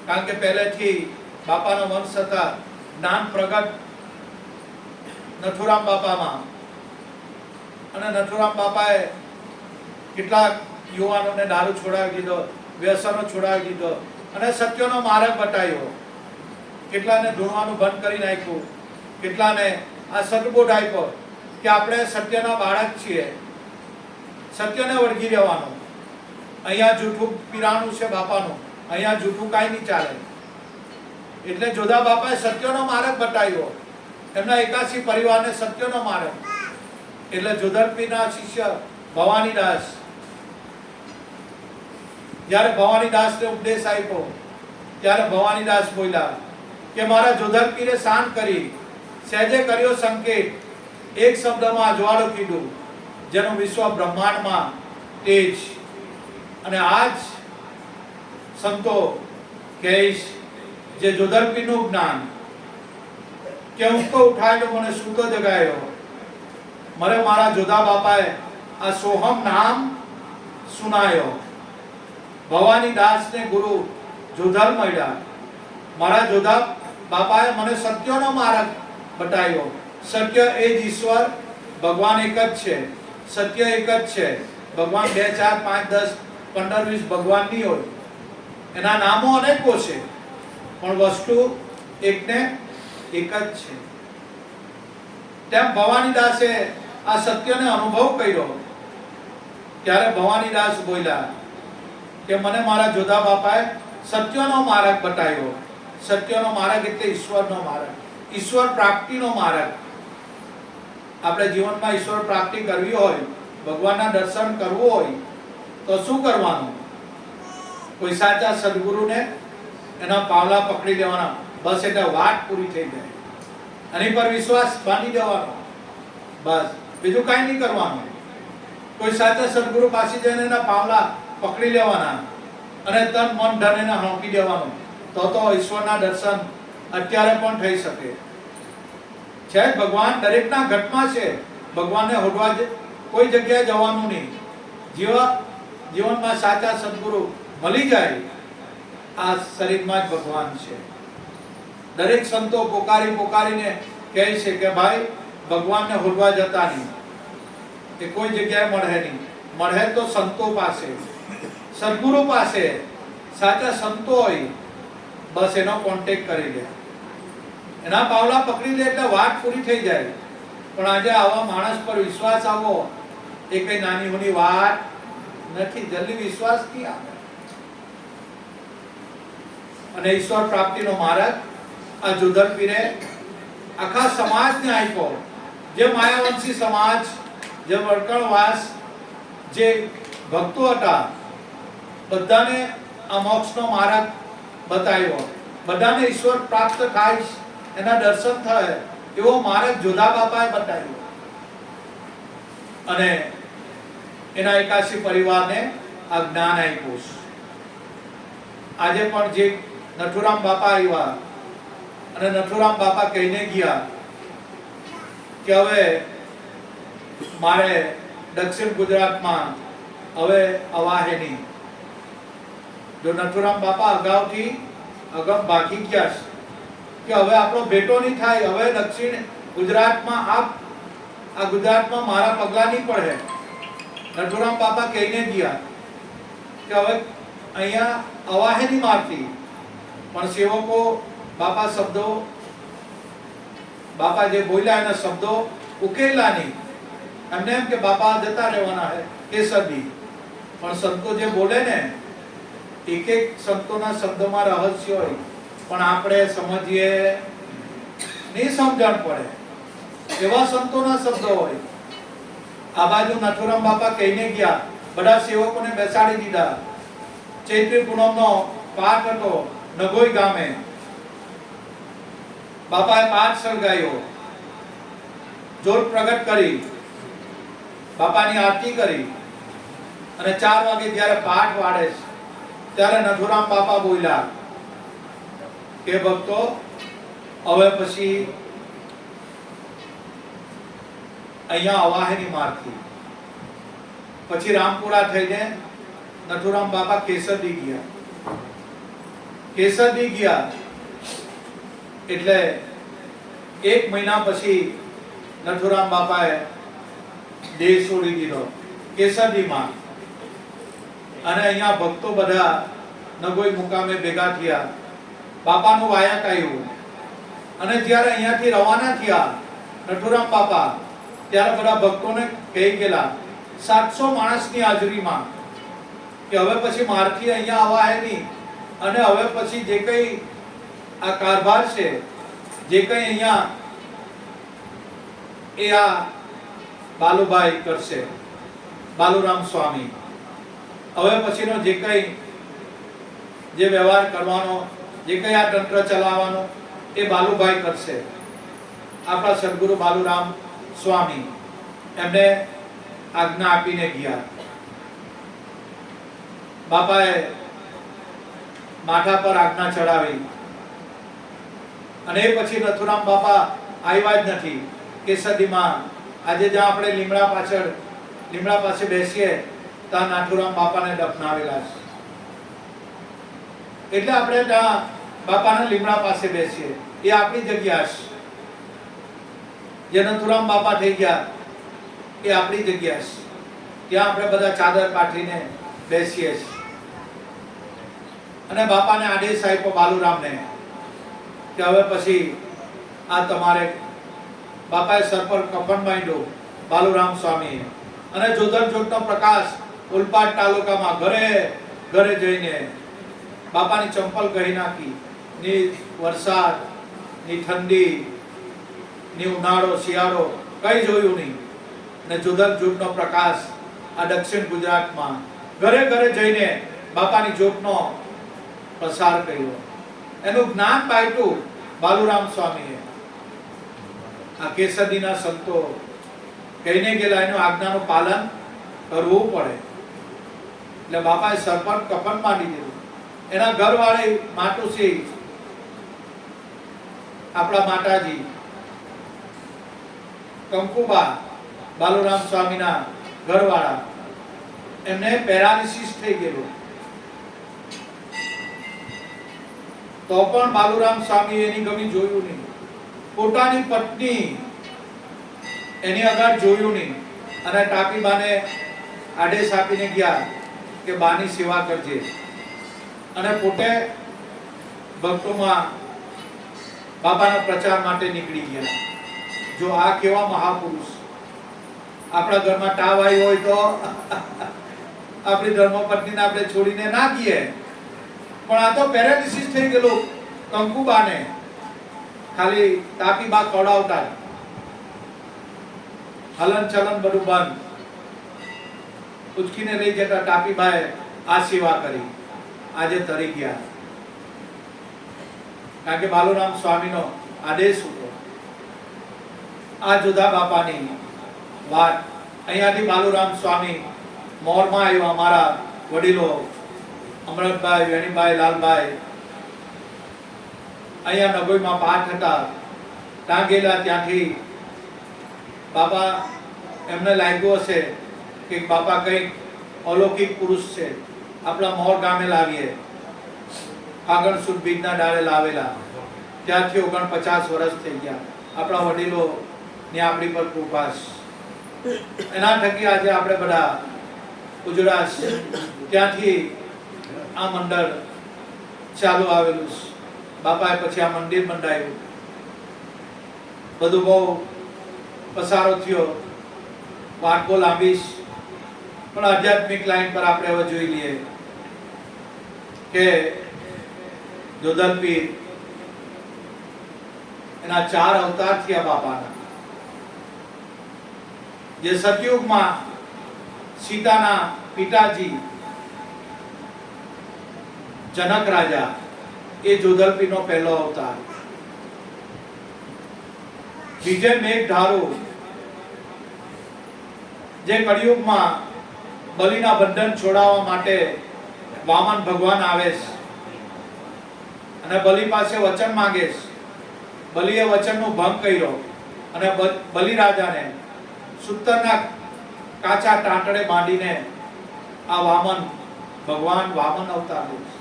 કારણ કે પહેલેથી બાપાનો વંશ હતા, જ્ઞાન પ્રગટ નથુરામ બાપામાં. અને નથુરામ બાપાએ કેટલાક યુવાનોને દારૂ છોડાવી દીધો, વ્યસનો છોડાવી દીધો અને સત્યનો માર્ગ બતાવ્યો. કેટલાને ધૂણવાનું બંધ કરી નાખ્યું, કેટલાને આ સદબોધ આપ્યો કે આપણે સત્યના બાળક છીએ, સત્યને વળગી રહેવાનું. અહીંયા જૂઠું પીરાણું છે બાપાનું, અહીંયા જૂઠું કાંઈ નહીં ચાલે. એટલે જોધા બાપાએ સત્યનો માર્ગ બતાવ્યો, એમના 81 પરિવારને સત્યનો માર્ગ. એટલે જોધરપીરના શિષ્ય ભવાનીદાસ, જ્યારે ભવાનીદાસને ઉપદેશ આપ્યો ત્યારે ભવાનીદાસ બોલ્યા કે મારા જોધરપીરે શાંત કરી, સહેજે કર્યો સંકેત, એક શબ્દમાં અજવાળો કીધું, જેનું વિશ્વ બ્રહ્માંડમાં તેજ. અને આજ સંતો કહીશ જે જોધરપીનું જ્ઞાન કે ઉસકો ઉઠાયો મને સૂતો જગાયો. મને મારા જોધા બાપાએ આ સોહમ નામ સુનાયો. ભવાની દાસને ગુરુ જોધર મળ્યા. મારા જોધા બાપાએ મને સત્યનો માર્ગ બતાવ્યો. સત્ય એ જ ઈશ્વર, ભગવાન એક જ છે, સત્ય એક જ છે. ભગવાન 2 4 5 10 15 20 ભગવાન નહીં હોય, એના નામો અનેકો છે, પણ વસ્તુ એકને એક જ છે. તેમ ભવાનીદાસે આ સત્યને અનુભવ કર્યો ત્યારે ભવાનીદાસ બોલ્યા કે મને મારા જોધા બાપાએ સત્યનો માર્ગ બતાવ્યો. સત્યનો માર્ગ એટલે ઈશ્વરનો માર્ગ, ઈશ્વર પ્રાપ્તિનો માર્ગ. આપણે જીવનમાં ઈશ્વર પ્રાપ્તિ કરવી હોય, ભગવાનના દર્શન કરવું હોય તો શું કરવાનું? કોઈ સાચા સદગુરુને એના પાવલા પકડી લેવાના, બસ એટલે વાત પૂરી થઈ જાય. એની પર વિશ્વાસ બાંધી દેવાનો, બસ બીજું કાંઈ નહીં કરવાનું. કોઈ સાચા સદગુરુ પાસે જઈને એના પાવલા પકડી લેવાના અને તન મન ધન એને હોંકી દેવાનું, તો ઈશ્વરના દર્શન અત્યારે પણ થઈ શકે છે. ભગવાન દરેકના ઘટમાં છે. ભગવાનને હોડવા કોઈ જગ્યાએ જવાનું નહીં. જીવનમાં સાચા સદગુરુ મળી જાય, આ શરીરમાં જ ભગવાન છે. દરેક સંતો પોકારીને કહે છે કે ભાઈ ભગવાનને હોડવા જતા નહીં, એ કોઈ જગ્યાએ મળે નહીં. મળે તો સંતો પાસે, સદગુરુ પાસે. સાચા સંતો હોય બસ એનો કોન્ટેક્ટ કરી લે, એના પાવલા પકડી લે એટલે વાત પૂરી થઈ જાય. પણ આજે આવા માણસ પર વિશ્વાસ આવો એ કઈ નાની મોટી વાત નથી. જલ્દી વિશ્વાસ નહીં આવે. અને ઈશ્વર પ્રાપ્તિનો માર્ગ આ જોધર પીરે આખા સમાજને આપ્યો. જે માયાવંશી સમાજ, જે વડકણવાસ, જે ભક્તો હતા, બધાને આ મોક્ષનો માર્ગ બતાવ્યો. બધાને ઈશ્વર પ્રાપ્ત થાય, એના દર્શન થાય એવો માર્ગ જોધા બાપાએ બતાવ્યો. અને એના 81 પરિવારને આ જ્ઞાન આપ્યું. આજે પણ જે નથુરામ બાપા આવ્યા અને નથુરામ બાપા કહીને ગયા કે હવે મારે દક્ષિણ ગુજરાતમાં હવે અવાહે નહીં. જો નથુરામ બાપા અગાઉથી અગમ ભાગી ગયા છે કે હવે આપણો ભેટો નહીં થાય, હવે દક્ષિણ ગુજરાતમાં આ ગુજરાતમાં મારા પગલા નહીં પડે. નથુરામ બાપા કહીને ગયા કે હવે અહીંયા અવાહે નહીં મારતી. પણ સેવકો બાપા શબ્દો, બાપા જે બોલ્યા એના શબ્દો ઉકેલા નહીં. એમને એમ કે બાપા જતા રહેવાના હે કેસરદી. પણ સંતો જે બોલે ને, એક એક સંતોના શબ્દોમાં રહસ્ય હોય, પણ આપણે સમજીએ નહીં, સમજણ પડે એવા સંતોના શબ્દો હોય. આ બાજુ નથુરામ બાપા કહીને ગયા, બધા સેવકોને બેસાડી દીધા. ચૈત્રી પૂનમનો પાઠ હતો નગોઈ ગામે. બાપાએ પાઠ સળગાયો, જોત પ્રગટ કરી, બાપાની આરતી કરી. અને 4 વાગે જ્યારે પાઠ વાળે ત્યારે નથુરામ બાપા બોલ્યા કે ભક્તો હવે પછી અહીંયા અવાહેની મારથી. પછી રામપુરા થઈને નથુરામ બાપા કેસરદી ગયા. કેસરદી ગયા એટલે 1 મહિના પછી નથુરામ બાપાએ દેહ છોડી દીધો કેસરડીમાં. અને અહીંયા ભક્તો બધા નગોઈ મુકામે ભેગા થયા, બાપાનું વાયક આવ્યું. અને જ્યારે અહીંયાથી રવાના થયા નથુરામ બાપા, ત્યારે બધા ભક્તોને કહી ગયેલા 700 માણસની હાજરીમાં કે હવે પછી મારથી અહીંયા આવાય નહીં, અને હવે પછી જે કંઈ આ કારભાર છે, જે કંઈ અહીંયા એ આ બાલુભાઈ કરશે, બાલુરામ સ્વામી. હવે પછીનો જે કંઈ જે વ્યવહાર કરવાનો, જે કંઈ આ તંત્ર ચલાવવાનો એ બાલુભાઈ કરશે. આપણા સદગુરુ બાલુરામ સ્વામી એમને આજ્ઞા આપીને ગયા. બાપાએ માથા પર આજ્ઞા ચડાવી અને એ પછી નથુરામ બાપા આવ્યા જ નથી કેસરડીમાં. આજે જ્યાં આપણે લીમડા પાસે બેસીએ ત્યાં નથુરામ બાપાને દફનાવેલા છે. એટલે આપણે ત્યાં બાપાના લીમડા પાસે બેસીએ, એ આપણી જગ્યા છે. જે નથુરામ બાપા થઈ ગયા એ આપણી જગ્યા છે. ત્યાં આપણે બધા ચાદર પાથરીને બેસીએ છીએ. અને બાપાને આદેશ આપ્યો બાલુરામને કે હવે પછી આ તમારે, બાપાએ સર પર કફન બાંધ્યું બાલુરામ સ્વામી. અને જોધર જોતનો પ્રકાશ ઉલપાડ તાલુકામાં ઘરે ઘરે જઈને બાપાની ચંપલ કહી નાખી. ની વરસાદ, ની ઠંડી, ની ઉનાળો, શિયાળો કઈ જોયું નહીં. ને જોધર જોતનો પ્રકાશ આ દક્ષિણ ગુજરાતમાં ઘરે ઘરે જઈને બાપાની જોતનો પ્રસાર કર્યો. એનું જ્ઞાન પાયું બાલુરામ સ્વામીએ. આ કેસરડીના સંતો કહીને ગયેલા એનું આજ્ઞાનું પાલન કરવું પડે. એટલે બાપાએ સર પર કફન માંડી દીધું. એના ઘરવાળી માતુશ્રી આપણા માતાજી કંકુબા, બાલુરામ સ્વામીના ઘરવાળા, એમને પેરાલિસિસ થઈ ગયેલું. તો પણ બાલુરામ સ્વામી એની ગમી જોયું નહીં. પોતાની પત્ની એની આગળ જોયું નહીં. અને ટાપીબાને આદેશ આપીને ગયા કે બાની સેવા કરજે. અને પોતે ભક્તોમાં બાપાના પ્રચાર માટે નીકળી ગયા. જો આ કેવા મહાપુરુષ! આપણા ઘરમાં તાવ આવ્યો હોય તો આપણી ધર્મપત્નીને આપણે છોડીને ના ગઈએ, પણ આ તો પેરાલિસિસ થઈ ગયેલું કંકુબાને. ખાલી તાપીબા ખવડાવતા, હલન ચલન બધું બંધ. ઉચકીને લઈ જતા તાપીબાએ આ સેવા કરી. આજે તરી ગયા, કારણ કે બાલુરામ સ્વામીનો આદેશ હતો. આ જોધા બાપાની વાત. અહીંયાથી બાલુરામ સ્વામી મોરમાં આવ્યા. અમારા વડીલો અમરતભાઈ, વેણીભાઈ, લાલભાઈ અહીંયા નગોઈમાં પાઠ હતા, ત્યાં ગયેલા. ત્યાંથી બાપા એમને લાગ્યું હશે કે બાપા કંઈક અલૌકિક પુરુષ છે, આપણા મોર ગામે લાવીએ. ફાગણ સુદ બીજના ડાળે લાવેલા. ત્યાંથી 49 વર્ષ થઈ ગયા. આપણા વડીલો ની આપણી પર કૃપા છે. એના થકી આજે આપણે બધા ગુજરાત ત્યાંથી આ મંડળ ચાલુ આવેલું છે. બાપાએ પછી આ મંદિર બંધાયું. બધું બહુ પસારો થયો, વાર્કો લાંબી, પણ આધ્યાત્મિક લાઈન પર આપણે હવે જોઈ લઈએ કે જોધર પીર એના 4 અવતાર થયા બાપાના. જે સતયુગમાં સીતાના પિતાજી જનક રાજા, એ જોધરપીરનો પહેલો અવતાર. બીજે મેઘધારુ, જે કળિયુગમાં બલિના બંધન છોડાવવા માટે વામન ભગવાન આવે છે અને બલિ પાસે વચન માંગે છે. બલિએ વચનનો ભંગ કર્યો અને બલિ રાજાને સૂતરના કાચા ટાંટડે બાંધીને આ વામન ભગવાન વામન અવતાર લે છે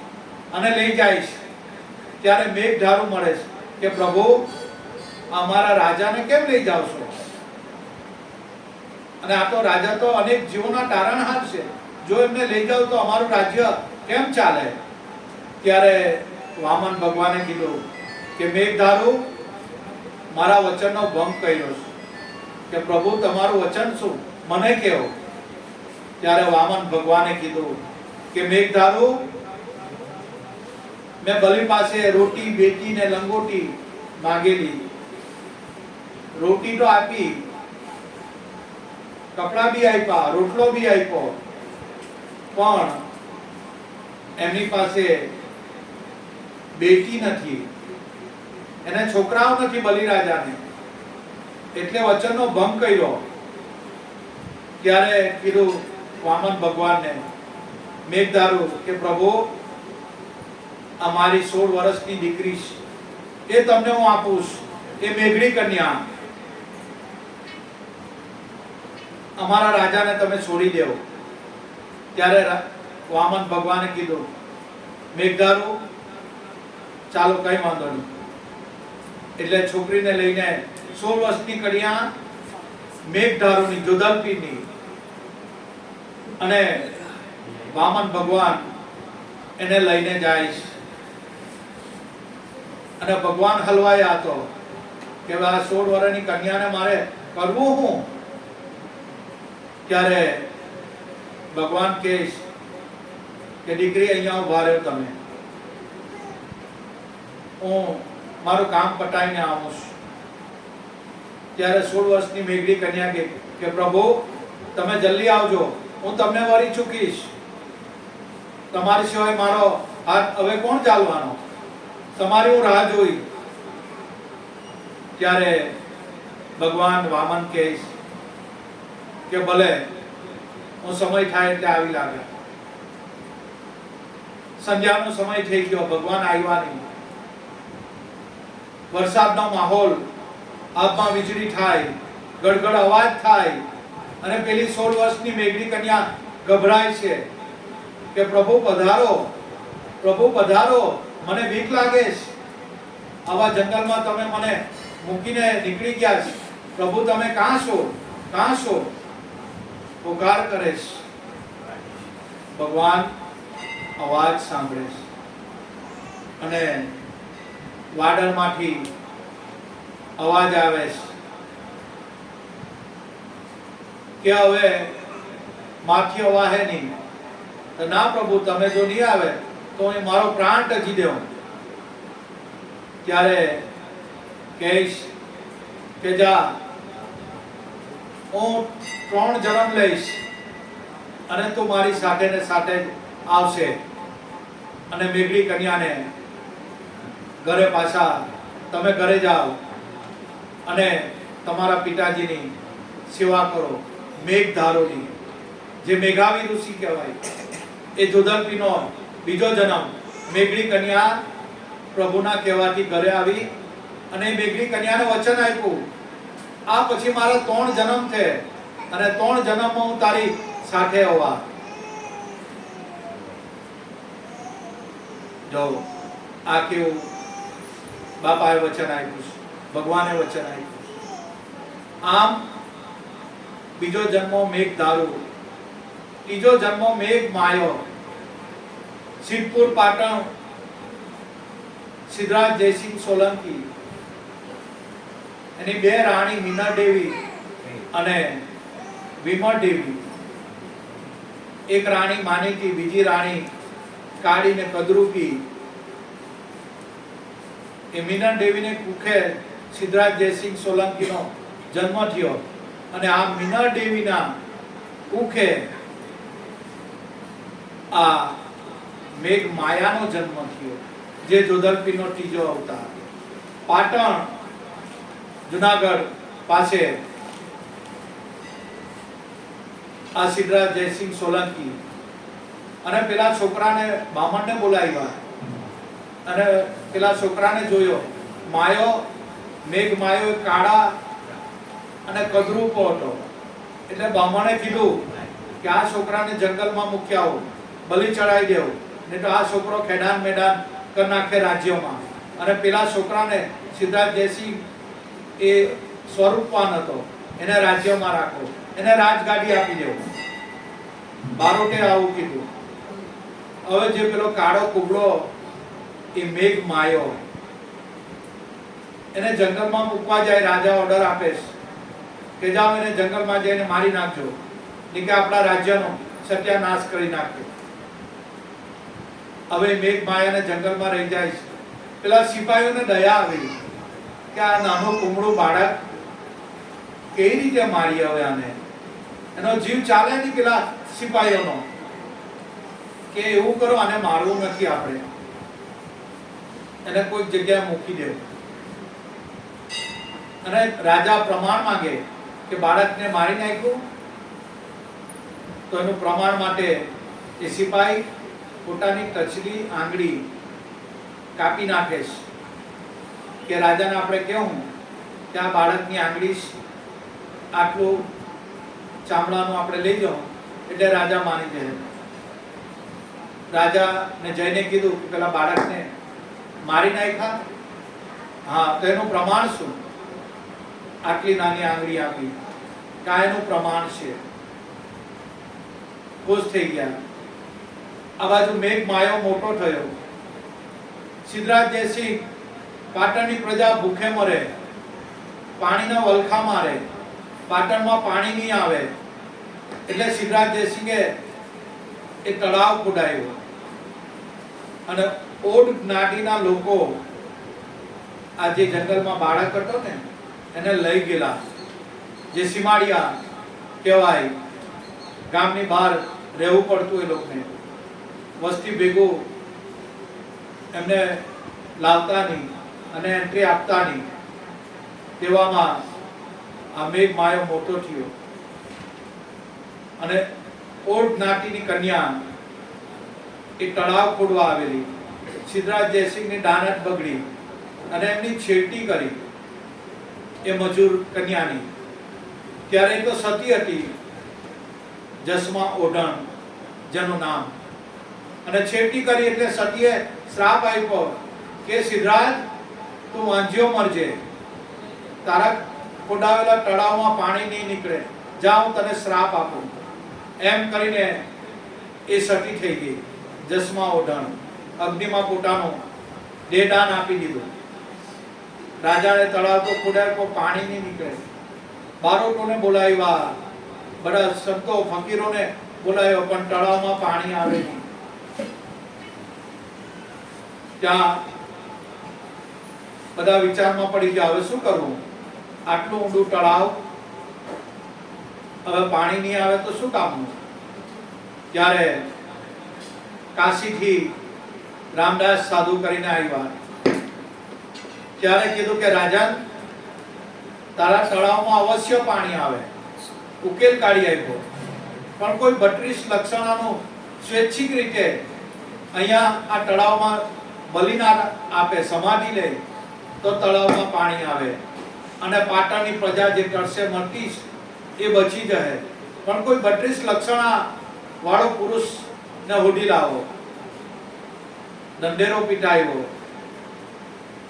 અને લઈ જાય છે. ત્યારે મેઘધારુ મળે છે. કે પ્રભુ અમારા રાજાને કેમ લઈ જાવ છો? અને આ તો રાજા તો અનેક જીવોના તારણહાર છે, જો એમને લઈ જાવ તો અમારું રાજ્ય કેમ ચાલે? ત્યારે વામન ભગવાને કીધું કે મેઘધારુ મારા વચનનો ભંગ કર્યો છે, કે પ્રભુ તમારું વચન શું મને કહો. ત્યારે વામન ભગવાને કીધું કે મેઘધારુ મેં બલિ પાસે રોટી બેટી ને લંગોટી માંગેલી, રોટી તો આપી, કપડા બી આપ્યા, રોટલો બી આપ્યો, પણ એમની પાસે બેટી નથી, એને છોકરાઓ નથી બલિરાજાને, એટલે વચનનો ભંગ કર્યો. ત્યારે કીધું વામન ભગવાનને મેઘધારુ કે પ્રભુ અમારી 16 વર્ષની દીકરી છે, એ તમને હું આપું, એ મેઘડી કન્યા, અમારા રાજાને તમે છોડી દેવો. ત્યારે વામન ભગવાને કીધું મેઘધારુ ચાલો કઈ વાંધો નહીં. એટલે છોકરીને લઈને 16 વર્ષની કન્યા મેઘધારુની જોધલપીની, અને વામન ભગવાન એને લઈને જાય છે. અને ભગવાન હલવાયા હતો કે આ 16 વર્ષની કન્યાને મારે કરવું હું? ત્યારે ભગવાન કહે કે દીકરી અહીંયા ઉભા રહ્યો, તમે હું મારું કામ પટાઈને આવું છું. ત્યારે 16 વર્ષની મેઘડી કન્યા કે પ્રભુ તમે જલ્દી આવજો, હું તમને વળી ચૂકીશ, તમારી સિવાય મારો હાથ હવે કોણ ચાલવાનો, તમારી હું રાહ જોઈ. ત્યારે ભગવાન વામન કહે કે ભલે, હું સમય થાય એટલે આવી લાગે. સંધ્યાનો સમય થઈ ગયો, ભગવાન આવ્યા નહીં. વરસાદનો માહોલ, આબમાં વીજળી થાય, ગડગડ અવાજ થાય, અને પેલી 16 વર્ષની મેઘડી કન્યા ગભરાય છે કે પ્રભુ પધારો, પ્રભુ પધારો, મને બીક લાગે છે, આવા જંગલમાં તમે મને મૂકીને નીકળી ગયા છે, પ્રભુ તમે કાં છો, કાં છો? પુકાર કરે છે. ભગવાન અવાજ સાંભળે છે, અને વાદળમાંથી અવાજ આવે છે કે હવે માથી અવાહે નહીં. તો ના પ્રભુ, તમે જો નહીં આવે તો હું મારો પ્રાણ ત્યજી દેવો. ત્યારે કહીશ કે જા, હું 3 જન્મ લઈશ અને તું મારી સાથે ને સાથે આવશે. અને મેઘડી કન્યાને ઘરે પાછા તમે ઘરે જાઓ અને તમારા પિતાજીની સેવા કરો. મેઘધારુની, જે મેઘાવી ઋષિ કહેવાય, એ જોધલપીનો બીજો જન્મ. મેઘડી કન્યા પ્રભુના કહેવાથી ઘરે આવી અને મેઘડી કન્યાને વચન આપ્યું, આ પછી મારા 3 જન્મ છે અને 3 જન્મમાં હું તારી સાથે આવવા. જો આ કેવું બાપાએ વચન આપ્યું, ભગવાને વચન આપ્યું. આમ બીજો જન્મ મેઘધારુ, ત્રીજો જન્મ મેઘ માયો. સિદ્ધપુર પાટણ સિદ્ધરાજ જયસિંહ સોલંકી, એની 2 રાણી મીના દેવી અને વિમળ દેવી. એક રાણી માનીતી, બીજી રાણી કાળી ને કદરૂપી. એ મીના દેવીને કુખે સિદ્ધરાજ જયસિંહ સોલંકીનો જન્મ થયો, અને આ મીના દેવીના કુખે આ મેઘ માયાનો જન્મ થયો, જે જોધલપીનો ત્રીજો અવતાર. પાટણ જુનાગઢ પાસે આ સિદ્ધરાજ જયસિંહ સોલંકી અને પેલા છોકરાને બામણને બોલાવ્યા, અને પેલા છોકરાને જોયો. માયો, મેઘ માયો કાળા અને કદરૂપો હતો. એટલે બામણે કીધું કે આ છોકરાને જંગલમાં મૂકી આવો, બલિ ચડાવી દેવો, નહીં તો આ છોકરો ખેડાન મેદાન કરી નાખે રાજ્યમાં. અને પેલા છોકરાને સિદ્ધરાજ જયસિંહ એ સ્વરૂપવાન હતો, એને રાજ્યમાં રાખો, એને રાજગાદી આપી દેવો. બારોટે આવું કીધું. હવે જે પેલો કાળો કુબડો એ મેઘ માયો એને જંગલમાં મૂકવા જાય, રાજા ઓર્ડર આપે કે જાઓ એને જંગલમાં જઈને મારી નાખજો, એટલે કે આપણા રાજ્યનો સત્યાનાશ કરી નાખજો. હવે મેઘ માયાને જંગલમાં રહી જાય છે. પેલા સિપાહીઓને દયા આવી કે આ નાનો કુમળું બાળક કેવી રીતે મારી, હવે આને એનો જીવ ચાલે નહીં. પેલા સિપાહીઓનો કે એવું કરો, આને મારવું નથી, આપણે એને કોઈક જગ્યાએ મૂકી દેવું. અને રાજા પ્રમાણ માંગે કે બાળકને મારી નાખ્યું, તો એનું પ્રમાણ માટે એ સિપાહી પોતાની ટચલી આંગળી કાપી નાખે છે કે રાજાને આપણે કેવું કે આ બાળકની આંગળી આટલું ચામડાનું આપણે લઈ જાઓ, એટલે રાજા માની જાય. રાજાને જઈને કીધું કે પેલા બાળકને મારી નાખ્યા. હા, તો એનું પ્રમાણ શું? આટલી નાની આંગળી આપી, કાયનું પ્રમાણ છે. ખુશ થઈ ગયા. આ બાજુ મેઘ માયો મોટો થયો. સિદ્ધરાજ જયસિંહ પાટણની પ્રજા ભૂખે મરે, પાણીના વલખા મારે, પાટણમાં પાણી નહીં આવે, એટલે સિદ્ધરાજ જયસિંહે એ તળાવ ખોદાયો અને ઓડ જ્ઞાતિના લોકો આ જે જંગલમાં બાળક હતો ને એને લઈ ગયેલા, જે સીમાડિયા કહેવાય, ગામની બહાર રહેવું પડતું એ લોકોને, વસ્તી ભેગું એમને લાવતા નહીં અને એન્ટ્રી આપતા નહીં. તેવામાં આ મેઘ માયો મોટો થયો અને ઓડ જ્ઞાતિની કન્યા એ તળાવ ખોદવા આવેલી. સિદ્ધરાજ જયસિંહની દાનત બગડી અને એમની છેડતી કરી એ મજૂર કન્યાની. ત્યારે તો સતી હતી, જસમા ઓઢણ જેનું નામ, અને છેડતી કરી એટલે સતીએ શ્રાપ આપ્યો કે સિદ્ધરાજ તું વાંઝ્યો મરજે, તારા ખોદાવેલા તળાવમાં પાણી નહીં નીકળે, જા હું તને શ્રાપ આપું. એમ કરીને એ સતી થઈ ગઈ. જસમા ઓઢણ અગ્નિમાં પોતાનું દેહદાન આપી દીધું. રાજાને તળાવ તો ખોદાય પણ પાણી નહીં નીકળે. બારોટોને બોલાવ્યા, બધા સંતો ફકીરોને બોલાવ્યો, પણ તળાવમાં પાણી આવે નહીં. ત્યાં બધા વિચારમાં પડી ગયા, હવે શું કરવું? આટલું ઊંડું તળાવ, હવે પાણી નહીં આવે તો શું કામનું? ત્યારે કાશીથી રામદાસ સાધુ કરીને આવ્યા. ત્યારે કીધું કે રાજન, તારા તળાવમાં અવશ્ય પાણી આવે. ઉકેલ કાઢી આપ્યો, પણ કોઈ 32 લક્ષણાનું સ્વૈચ્છિક રીતે અહીંયા આ તળાવમાં બલિદાન આપે, સમાધિ લે, તો તળાવમાં પાણી આવે અને પાટણની પ્રજા જે તરસે મરતી એ બચી જાય. પણ કોઈ 32 લક્ષણા વાળો પુરુષને હોડી લાવો, દંડેરો પીટાયો.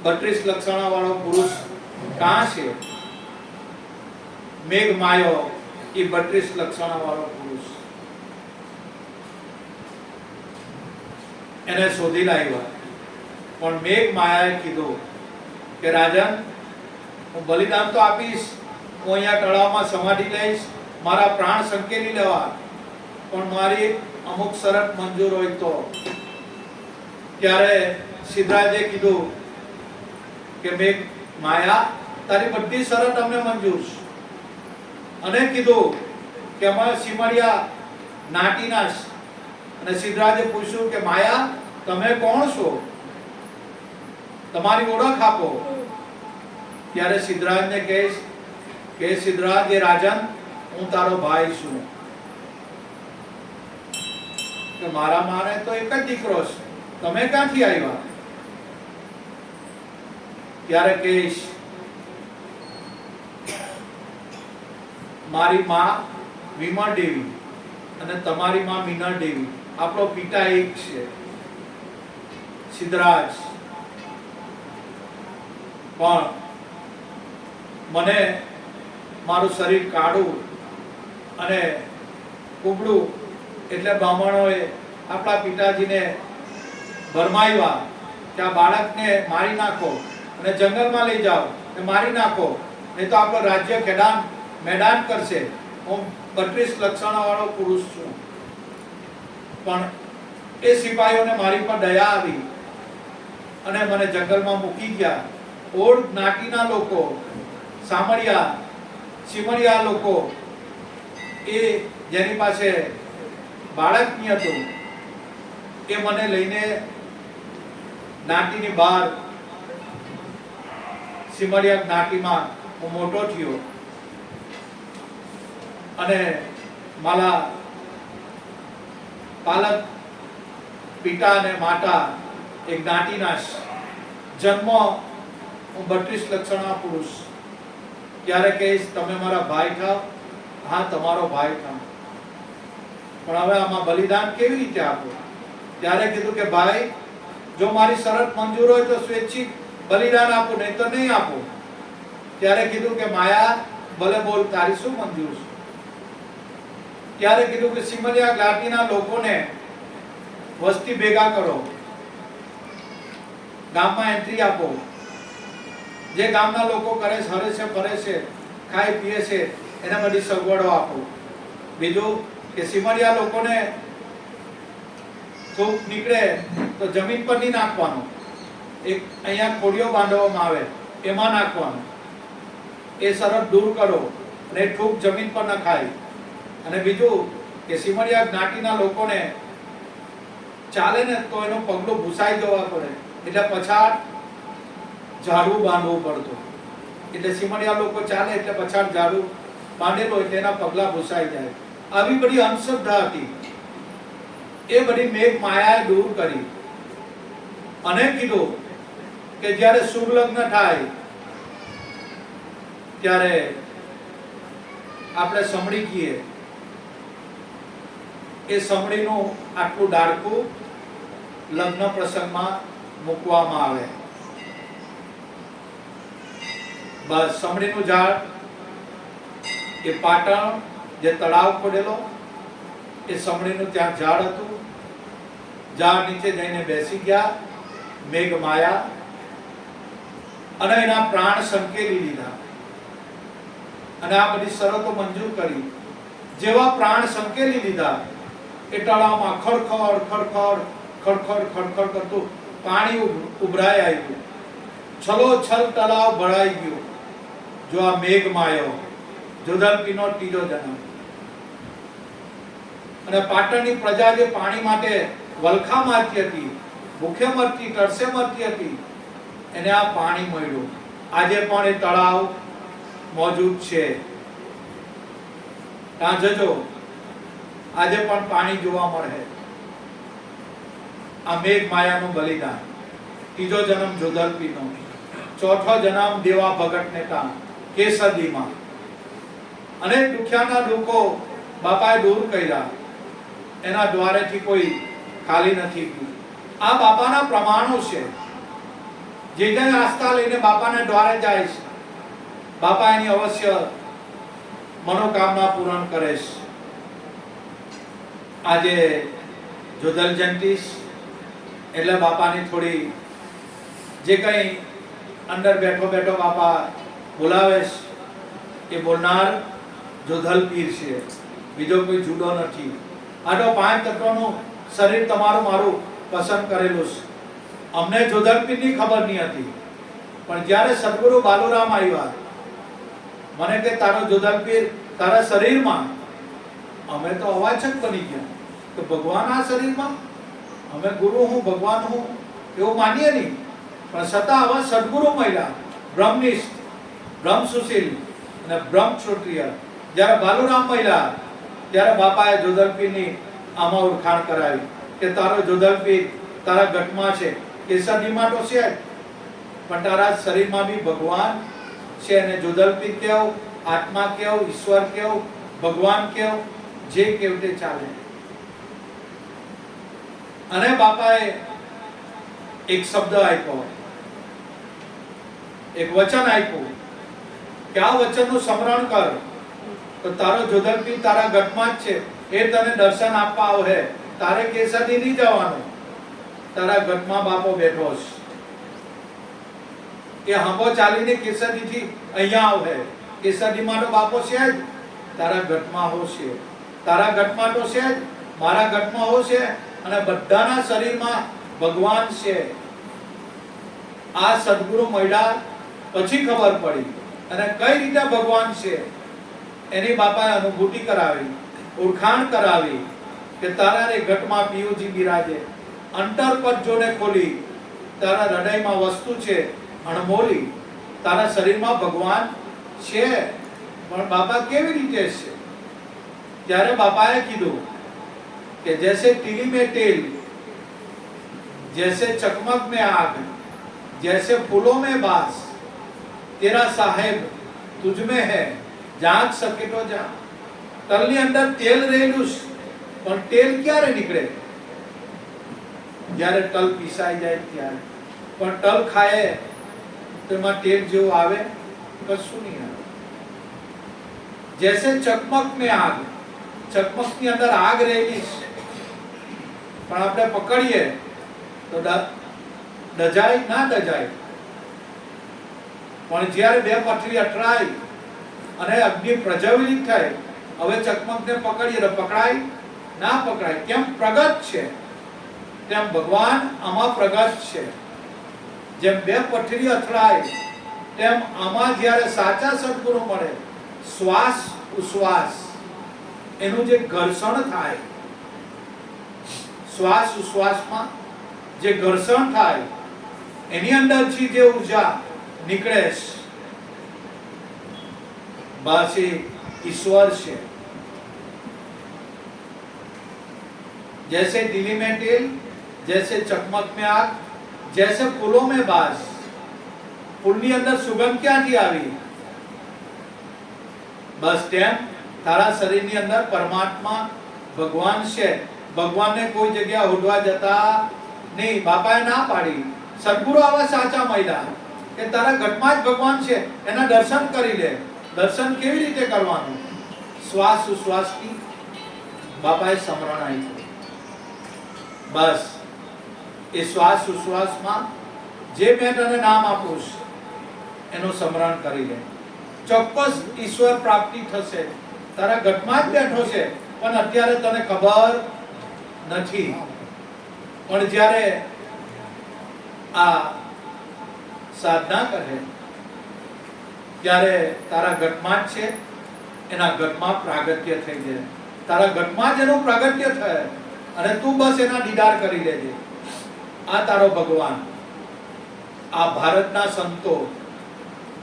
32 લક્ષણા વાળો પુરુષ કાં છે? મેઘ માયો એ 32 લક્ષણા વાળો પુરુષ, એને શોધી લાવ્યા. પણ મેઘ માયાએ કીધું કે રાજન, હું બલિદાન તો આપીશ, હું અહીંયા તળાવમાં સમાધિ લઈશ, મારા પ્રાણ સંકેલી લેવા, પણ મારી અમુક શરત મંજૂર હોય તો. ત્યારે સિદ્ધરાજે કીધું કે મેઘ માયા, તારી બધી શરત અમને મંજૂર છે. અને કીધું કે અમારા સીમાડિયા નાટીના. અને સિદ્ધરાજે પૂછ્યું કે માયા, તમે કોણ છો? તમારી ઓળખ આપો. ત્યારે સિદ્ધરાજને કહે કે સિદ્ધરાજ એ રાજન, હું તારો ભાઈ છું. કે મારા માને તો એક જ દીકરો છે, તમે ક્યાંથી આવ્યા? ત્યારે કહીશ, મારી માં વિમળ દેવી અને તમારી માં મીનળ દેવી, આપણો પિતા એક છે, સિદ્ધરાજ. પણ મને મારું શરીર કાળું અને કુબડું એટલે બ્રાહ્મણોએ આપણા પિતાજીને ભરમાવ્યા કે આ બાળકને મારી નાખો અને જંગલમાં લઈ જાઓ ને મારી નાખો, નહીં તો આપણો રાજ્ય મેદાન કરશે. હું 32 લક્ષણોવાળો પુરુષ છું. પણ એ સિપાહીઓને મારી પર દયા આવી અને મને જંગલમાં મૂકી ગયા. ઓળ જ્ઞાતિના લોકો, સિમરિયા લોકો, એ જેની પાસે બાળક નહીં હતું, એ મને લઈને જ્ઞાતિની બહાર સિમરિયા જ્ઞાતિમાં હું મોટો થયો. અને મારા પાલક પિતા અને માતા એક જ્ઞાતિના જન્મ. હું 32 લક્ષણના પુરુષ. ત્યારે કહીશ તમે મારા ભાઈ થાવ? હા, તમારો ભાઈ થાવ. પણ હવે આમાં બલિદાન કેવી રીતે આપો? ત્યારે કીધું કે ભાઈ, જો મારી શરત મંજૂર હોય તો સ્વૈચ્છિક બલિદાન આપો, નહીં તો નહીં આપો. ત્યારે કીધું કે માયા, ભલે બોલ, તારી શું મંજૂર છે? ત્યારે કીધું કે સિમરિયા જ્ઞાતિના લોકોને વસ્તી ભેગા કરો, ગામમાં એન્ટ્રી આપો. જે ગામના લોકો કરે છે, હરે છે, ફરે છે, ખાય પીએ છે, એને બધી સગવડો આપો. બીજું કે સિમરિયા લોકોને થૂક નીકળે તો જમીન પર નહીં નાખવાનું, એક અહીંયા ખોડીઓ બાંધવામાં આવે એમાં નાખવાનું. એ શરત દૂર કરો અને થૂક જમીન પર ન ખાય. અને બીજું કે સિમરિયા જ્ઞાતિના લોકોને ચાલે ને તો એનું પગલું ભૂસાઈ જવા પડે, એટલે પછાડ ઝાડુ બાંધવું પડતું. એટલે સિમરિયા લોકો ચાલે એટલે પછાડ ઝાડુ બાંધેલો એટલે એના પગલા ભૂસાઈ જાય. આવી બધી અંધશ્રદ્ધા હતી, એ બધી મેઘ માયાએ દૂર કરી અને કીધું કે જ્યારે શુભ લગ્ન થાય ત્યારે આપણે સમડી કહીએ. એ સમડીનું આટલું ડાળખું લગ્ન પ્રસંગમાં મૂકવામાં આવે. બસ સમડીનું ઝાડ, એ પાટણ જે તળાવ પડેલો, એ સમડીનું ત્યાં ઝાડ હતું. ઝાડ નીચે જઈને બેસી ગયા મેઘ માયા અને એના પ્રાણ સંકેલી લીધા અને આ બધી શરતો મંજૂર કરી. જેવા પ્રાણ સંકેલી લીધા એ તળાવમાં ખડખડ ખડખડ ખડખડ ખડખડ કરતું પાણી ઉભરાઈ આવ્યું. છલોછલ તળાવ ભરાઈ ગયું. જો આ મેઘ માયો, જોધલપીનો ત્રીજો જન્મ. અને પાટણની પ્રજા જે પાણી માટે વલખા મારતી હતી, ભૂખે મરતી, તરસે મરતી હતી, એને આ પાણી મળ્યું. આજે પણ એ તળાવ મોજૂદ છે. ત્યાં જજો, આજે પણ પાણી જોવા મળે. આ મેઘ માયાનું બલિદાન. ત્રીજો જન્મ જોધલપીનો, ચોથો જન્મ દેવા ભગતને ત્યાં કેસદીમાં. અને દુખિયાના દુઃખો બાપાએ દૂર કર્યા. એના દ્વારેથી કોઈ ખાલી નથી ગયું. આ બાપાના પ્રમાણો છે. જે જણ આસ્થા લઈને બાપાને દ્વારે જાય છે, બાપા એની અવશ્ય મનોકામના પૂર્ણ કરે છે. આજે જોધલ જયંતી એટલે બાપાની થોડી જે કંઈ અંદર બેઠો બેઠો બાપા બોલાવે છે એ બોલનાર જોધલ પીર છે, બીજો કોઈ જુદો નથી. આ તો 5 તત્વનું શરીર તમારું મારું પસંદ કરેલું છે. અમને જોધલ પીરની ખબર નહીં હતી, પણ જ્યારે સદગુરુ બાલુરામ આવ્યા, મને કે તારો જોધલ પીર તારા શરીરમાં. અમે તો અવાચક બની ગયા કે ભગવાન આ શરીરમાં. અમે ગુરુ હું, ભગવાન હું એવું માનીએ નહીં, પણ છતાં આવા સદગુરુ મળ્યા, બ્રહ્મનિષ્ઠ, બ્રહ્મ સુશીલ અને બ્રહ્મ ક્ષત્રિય. જ્યારે બાલુરામ મળ્યા ત્યારે બાપાએ જોધલપીરની આમાં ઓળખાણ કરાવી કે તારો જોધલપીર તારા ઘટમાં છે. કેસરીમાં તો છે, પણ તારા શરીરમાં બી ભગવાન છે. અને જોધલપીર કેવું, આત્મા કેવું, ઈશ્વર કેવું, ભગવાન કેવું, જે કેવું તે ચાલે. અને બાપાએ એક શબ્દ આપ્યો એક વચન આપ્યું કે આ વચનનું સ્મરણ કર તો તારો જોધરપી તારા ઘટમાં જ છે, એ તને દર્શન આપવા આવે. તારે કેસરી નહીં જવાનું, તારા ઘટમાં બાપો બેઠો છે. એ હંબો ચાલીને કેસરી થી અહીંયા આવે. કેસરીમાં તો બાપો છે જ, તારા ઘટમાં હોશે. તારા ઘટમાં તો છે જ, મારા ઘટમાં હોશે. અને બધાના શરીરમાં ભગવાન છે. આ સદગુરુ મળ્યા પછી ખબર પડી. અને કઈ રીતે ભગવાન છે એની બાપાએ અનુભૂતિ કરાવી, ઓળખાણ કરાવી કે તારા રે ઘટમાં પિયુજી બિરાજે. અંતર પર જોને ખોલી, તારા હૃદયમાં વસ્તુ છે અણમોલી. તારા શરીરમાં ભગવાન છે, પણ બાપા કેવી રીતે છે? ત્યારે બાપાએ કીધું કે જૈસે તીલી में तेल, जैसे चकमक में आग, जैसे फूलों में बास, तेरा साहेब तुझ में है, जाग सके तो जा. તલની અંદર તેલ રહેલું છે, પણ તેલ ક્યારે નીકળે? જ્યારે તલ પીસાઈ જાય ત્યારે. પણ તલ ખાય તો એમાં તેલ જેવું આવે? કશું નહીં આવે. જૈસે ચકમક में आग, ચકમકની અંદર આગ રહેલી છે, પણ આપણે પકડીએ તો દજાય ના દજાય. પણ જ્યારે બે પથરી અથડાય અને અગ્નિ પ્રજ્વલિત થાય, હવે ચકમકને પકડીએ તો પકડાય ના પકડાય. કેમ? પ્રગટ છે. તેમ ભગવાન આમાં પ્રગટ છે. જેમ બે પથરી અથડાય તેમ આમાં જ્યારે સાચા સદગુરુ મળે, શ્વાસ ઉશ્વાસ એનું જે ઘર્ષણ થાય, શ્વાસ ઉશ્વાસમાં જે ઘર્ષણ થાય એની અંદરથી જે ઉર્જા નીકળે બસ એ ઈશ્વર છે. जैसे दिली में तेल, जैसे चकमक में आग, जैसे फूलों में बास. फूलની અંદર સુગંધ ક્યાંથી આવી? બસ તેમ તારા શરીરની અંદર પરમાત્મા ભગવાન છે. ભગવાનને કોઈ જગ્યા હોદવા જતા નહીં. બાપાએ ના પાડી. સદગુરુ આવા સાચા મળ્યા કે તારા ઘટમાં જ ભગવાન છે, એના દર્શન કરી લે. દર્શન કેવી રીતે કરવાનું? શ્વાસ ઉશ્વાસથી બાપાએ સમરણ આપ્યું. બસ એ શ્વાસ ઉશ્વાસમાં જે મેં તને નામ આપું એનું સ્મરણ કરી લે. ચોક્કસ ઈશ્વર પ્રાપ્તિ થશે. તારા ઘટમાં જ બેઠો છે, પણ અત્યારે તને ખબર નથી. પણ જ્યારે આ સાધના કરે ત્યારે તારા ઘટમાં જ છે, એના ઘટમાં પ્રાગટ્ય થઈ જાય. તારા ઘટમાં જ એનું પ્રાગટ્ય થાય અને તું બસ એના દીદાર કરી લેજે. આ તારો ભગવાન. આ ભારતના સંતો,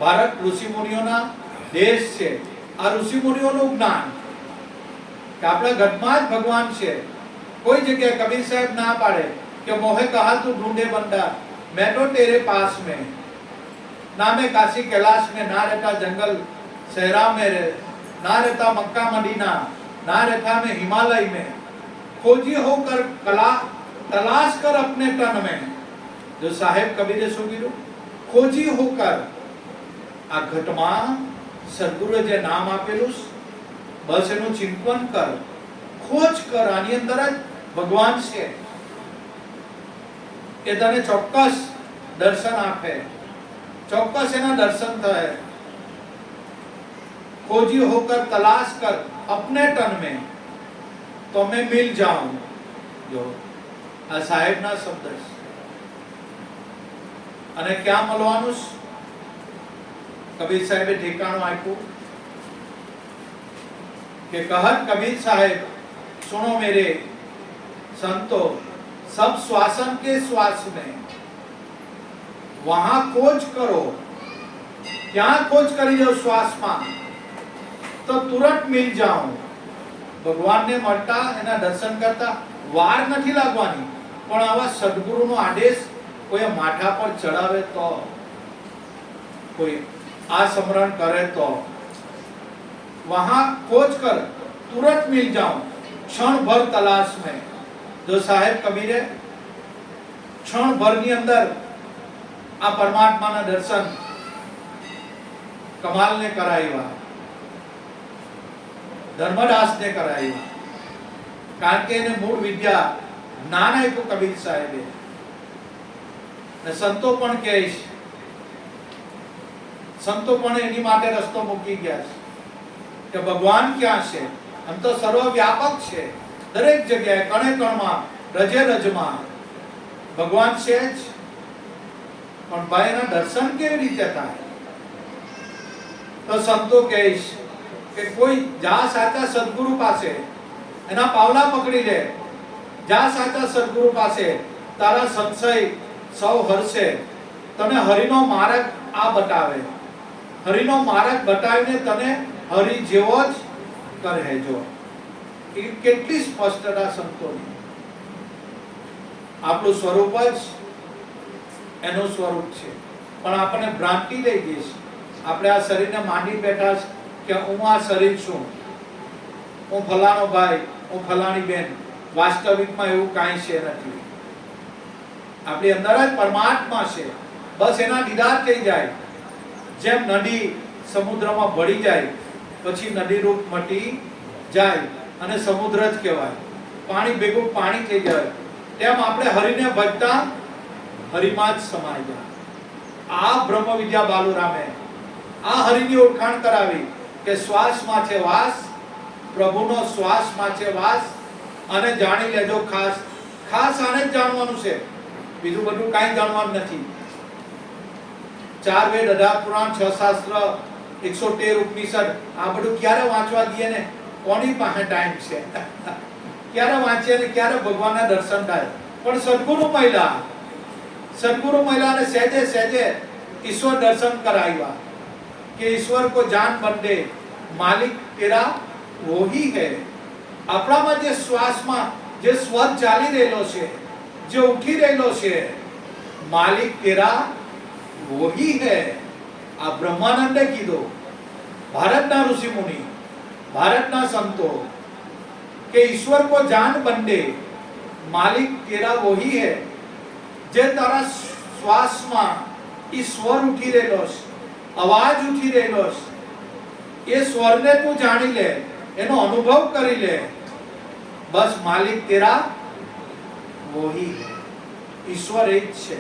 ભારત ઋષિ મુનિઓના દેશ છે. આ ઋષિ મુનિઓનું જ્ઞાન કે આપણા ઘટમાં જ ભગવાન છે. કોઈ જગ્યાએ કબીર સાહેબ ના પાડે કે મોહે કહા તું ઢૂંઢે બંदा, मैं तो तेरे पास में. ना मैं काशी कैलाश में, ना रहता जंगल सहरा में, ना रहता मक्का मदीना, ना रहता मैं हिमालय में. खोजी होकर कला तलाश कर अपने तन में. जो साहेब कबीरे શું કીધું? ખોજી હોકર. આ ઘટમાં સદગુરુએ જે નામ આપેલું બસ એનું ચિંતન કર, ખોજ કર. આની અંદર જ ભગવાન છે. એ તને ચોક્કસ દર્શન આપે, ચોક્કસ એના દર્શન થાય. खोजी होकर तलाश कर अपने तन में तो मैं मिल जाऊं. જો આ સાહેબના શબ્દ છે. અને ક્યાં મળવાનું? કબીર સાહેબે ઠેકાણું આપ્યું કે કહત कबीर साहेब सुनो मेरे संतो, सब श्वासन के श्वास में वहां खोज करो. ક્યાં ખોજ કરી દો? શ્વાસમાં. તો તુરંત મિલ જાઉં. ભગવાનને મળતા, એના દર્શન કરતા વાર નથી લાગવાની. પણ આવા સદગુરુનો આદેશ કોઈ માથા પર ચડાવે તો, કોઈ આ સ્મરણ કરે તો, वहां खोज कर तुरंत मिल जाऊं, क्षण भर तलाश में. जो साहेब कबीरे क्षण भर ની અંદર આ પરમાત્માના દર્શન કમાલને કરાવ્યા, ધર્મદાસને કરાવ્યા, કારણ કે એને મૂળ વિદ્યા જ્ઞાન આપ્યું કબીર સાહેબે. ને સંતો પણ કહે છે, સંતો પણ એની માટે રસ્તો મૂકી ગયા છે કે ભગવાન ક્યાં છે? આમ તો સર્વવ્યાપક છે, દરેક જગ્યાએ કણે કણમાં, રજે રજમાં ભગવાન છે જ. પણ ભાઈ એના દર્શન કેવી રીતે થાય? તો સંતો કહે છે કે કોઈ જા સાચા સદગુરુ પાસે, એના પાવલા પકડી લે, જા સાચા સદગુરુ પાસે, તારા સંશય સૌ હરશે. તને હરિનો માર્ગ આ બતાવે, હરિનો માર્ગ બતાવીને તને હરિ જેવો જ કરે. જો એ કેટલી સ્પષ્ટતા સંતોની. આપણું સ્વરૂપ જ એનું સ્વરૂપ છે, પણ આપણને ભ્રાંતિ લઈ ગઈ છે. આપણે આ શરીરને માંડી બેઠા છે કે હું આ શરીર છું, હું ફલાણો ભાઈ, હું ફલાણી બેન. વાસ્તવિકમાં એવું કાંઈ છે નથી. આપણી અંદર જ પરમાત્મા છે. બસ એના દીદાર થઈ જાય. જેમ નદી સમુદ્રમાં ભળી જાય પછી નદી રૂપ મટી જાય અને સમુદ્ર જ કહેવાય, પાણી ભેગું પાણી થઈ જાય, તેમ આપણે હરિને ભજતા હરિમાં જ સમાઈ જાય. આ બ્રહ્મ વિદ્યા બાલુરામે આ હરિની ઓળખાણ કરાવી કે શ્વાસમાં છે વાસ, પ્રભુનો શ્વાસમાં છે વાસ. અને જાણી લેજો ખાસ, ખાસ આને જ જાણવાનું છે, બીજું બધું કાંઈ જાણવાનું નથી. 4 વેદ, 18 પુરાણ, 6 શાસ્ત્ર, 113 ઉપનિષદ, આ બધું ક્યારે વાંચવા દઈએ ને? કોની પાસે ટાઈમ છે? ક્યારે વાંચીએ ને ક્યારે ભગવાનના દર્શન થાય? પણ સદગુરુ મહિલાને સહેજે સહેજે ઈશ્વર દર્શન કરાવ્યા કે ઈશ્વર કો જાન બંદે, માલિક તેરા વહી હૈ. આપણામાં જે શ્વાસમાં જે સ્વર ચાલી રહેલો છે, જે ઉઠી રહેલો છે, માલિક તેરા વહી હૈ. આ બ્રહ્માનંદે કીધો, ભારતના ઋષિ મુનિ, ભારતના સંતો કે ઈશ્વર કો જાન બંદે, માલિક તેરા વહી હૈ. જે તારા શ્વાસમાં ઈ સ્વર ઉઠી રહેલો છે, અવાજ ઉઠી રહેલો છે, એ સ્વરને તું જાણી લે, એનો અનુભવ કરી લે. બસ માલિક તેરા વહી હૈ. ઈશ્વર એક છે.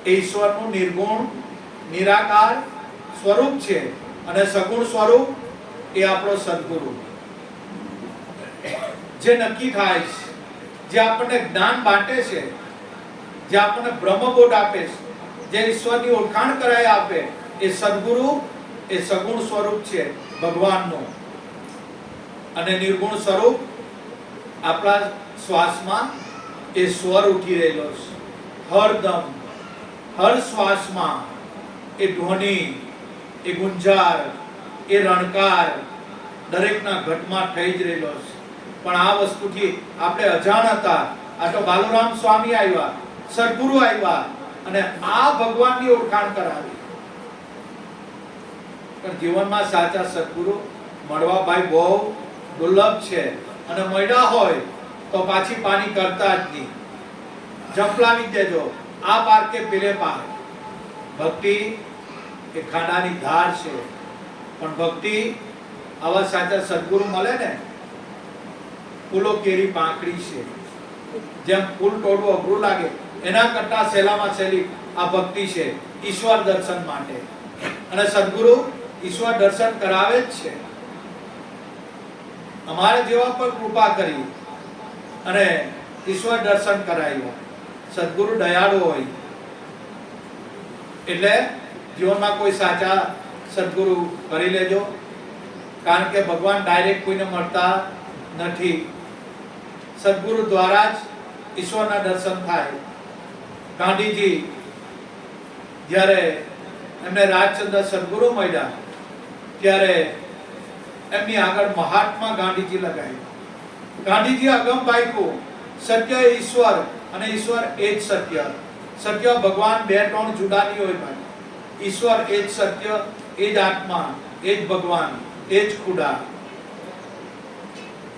એ ઈશ્વરનું નિર્ગુણ નિરાકાર સ્વરૂપ છે અને સગુણ સ્વરૂપ એ આપણો સદગુરુ. જે નક્કી થાય છે, જે આપણને જ્ઞાન બાંટે છે, જે આપણને બ્રહ્મબોધ આપે છે, જે ઈશ્વરની ઓળખાણ કરાય આપે, એ સદગુરુ એ સગુણ સ્વરૂપ છે ભગવાનનું. અને નિર્ગુણ સ્વરૂપ આપણા શ્વાસમાં એ સ્વર ઉઠી રહેલો છે. હરદમ હર શ્વાસમાં એ ધ્વનિ, એ ગુંજાર, એ રણકાર દરેકના ઘટમાં થઈ જ રહેલો છે. પણ આ વસ્તુથી આપણે અજાણ હતા. આ તો બાલુરામ સ્વામી આવ્યા, સદગુરુ આવ્યા અને આ ભગવાનની ઓળખાણ કરાવી. પણ જીવનમાં સાચા સદગુરુ મળવા ભાઈ બહુ દુર્લભ છે. અને મળ્યા હોય તો પાછી પાની કરતા જ નહીં. જંપલાવી દેજો, આ પાર કે પેલે પાર. ભક્તિ એ ખાડાની ધાર છે, પણ ભક્તિ આવા સાચા સદગુરુ મળે ને, ફૂલો કેરી પાંખડી છે. જેમ ફૂલ તોડવું અઘરું લાગે, એના કરતા સહેલામાં સહેલી આ ભક્તિ છે ઈશ્વર દર્શન માટે. અને સદગુરુ ઈશ્વર દર્શન કરાવે જ છે. અમારા જેવા પર કૃપા કરી અને ઈશ્વર દર્શન કરાવ્યા. સદગુરુ દયાળુ હોય એટલે જીવનમાં કોઈ સાચા સદગુરુ કરી લેજો. કારણ કે ભગવાન ડાયરેક્ટ કોઈને મળતા નથી. સદગુરુ દ્વારા જ ઈશ્વરના દર્શન થાય. ગાંધીજી જ્યારે એમને રાજચંદ્ર સદગુરુ મળ્યા ત્યારે એમની આગળ મહાત્મા ગાંધીજી લગાવ્યા. ગાંધીજી અગમ પાક્યું, સત્ય એ ઈશ્વર અને ઈશ્વર એ જ સત્ય. સત્ય ભગવાન બે ત્રણ જુદા નહીં હોય ભાઈ. ઈશ્વર એ જ સત્ય, એ જ આત્મા, એ જ ભગવાન, એ જ ખુદા.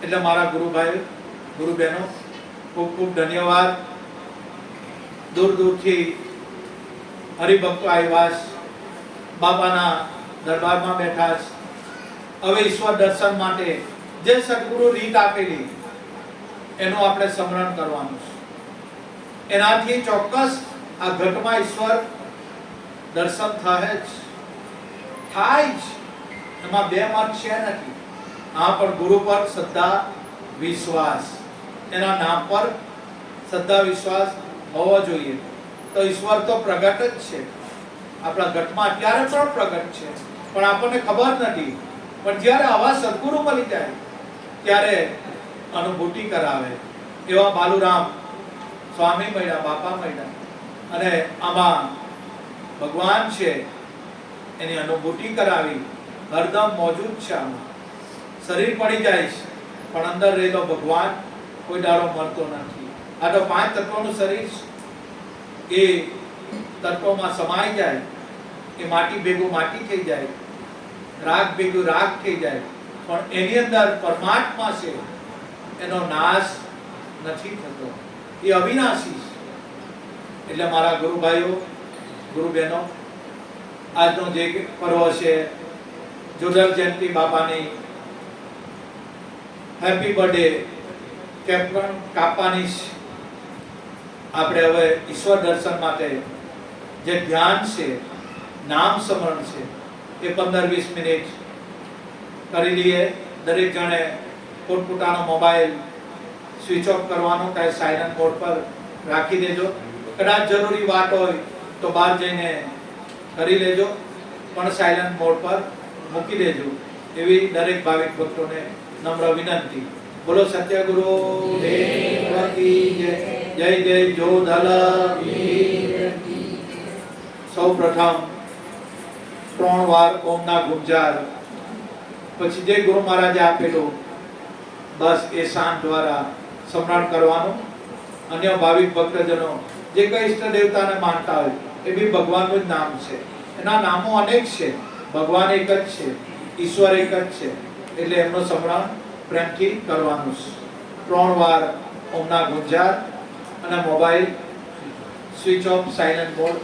એટલે મારા ગુરુભાઈ, ગુરુ બહેનો, ખૂબ ખૂબ ધન્યવાદ. દૂર દૂરથી હરિભક્તો આવ્યા, બાપાના દરબારમાં બેઠા છે. હવે ઈશ્વર દર્શન માટે જે સદગુરુ રીત આપેલી એનું આપણે સ્મરણ કરવાનું છે. એનાથી ચોક્કસ આ ઘટમાં ઈશ્વર દર્શન થાય જ. એમાં બે મત છે નથી. આ પણ ગુરુ પર શ્રદ્ધા વિશ્વાસ, એના નામ પર શ્રદ્ધા વિશ્વાસ હોવો જોઈએ. તો ઈશ્વર તો પ્રગટ જ છે આપણા ઘટમાં, અત્યારે પણ પ્રગટ છે, પણ આપણને ખબર નથી. પણ જ્યારે આવા સદગુરુ મળી જાય ત્યારે અનુભૂતિ કરાવે. એવા બાલુરામ સ્વામી મળ્યા, બાપા મળ્યા, અને આમાં ભગવાન છે એની અનુભૂતિ કરાવી. હરદમ મોજૂદ છે આમાં. શરીર પડી જાય છે પણ અંદર રહેલો ભગવાન કોઈ દાડો મળતો નથી. આ તો 5 તત્વોનું શરીર છે. એ તત્વોમાં સમાઈ જાય, એ માટી ભેગું માટી થઈ જાય, રાગ ભેગું રાગ થઈ જાય, પણ એની અંદર પરમાત્મા છે, એનો નાશ નથી થતો. એ અવિનાશી છે. એટલે મારા ગુરુ ભાઈઓ, ગુરુ બહેનો, આજનો જે પર્વ છે જોડલ જયંતિ બાપાની હેપી બર્થડે કેક પણ કાપવાની છે. આપણે હવે ઈશ્વર દર્શન માટે જે ધ્યાન છે, નામ સ્મરણ છે, એ 15-20 મિનિટ કરી લઈએ. દરેક જણે પોતપોતાનો મોબાઈલ સ્વિચ ઓફ કરવાનો, કે સાયલન્ટ મોડ પર રાખી દેજો. કદાચ જરૂરી વાત હોય તો બહાર જઈને કરી લેજો, પણ સાયલન્ટ મોડ પર મૂકી દેજો. એવી દરેક ભાવિક ભક્તોને નમ્ર વિનંતી. બોલો સત્યગુરુ દેવ કી જય. જય જય જોધલ. સૌ પ્રથમ 3 વાર ઓમના ગુંજાર, પછી જે ગુરુ મહારાજે આપેલું બસ એ શાંત દ્વારા સ્મરણ કરવાનું. અન્ય ભાવિક ભક્તજનો જે કઈ ઈષ્ટ દેવતાને માનતા હોય એ બી ભગવાનનું જ નામ છે. એના નામો અનેક છે, ભગવાન એક જ છે, ઈશ્વર એક જ છે, એટલે એમનું સ્મરણ પ્રેમથી કરવાનું છે. 3 વાર ઓમના ગુંજાર અને mobile switch off silent mode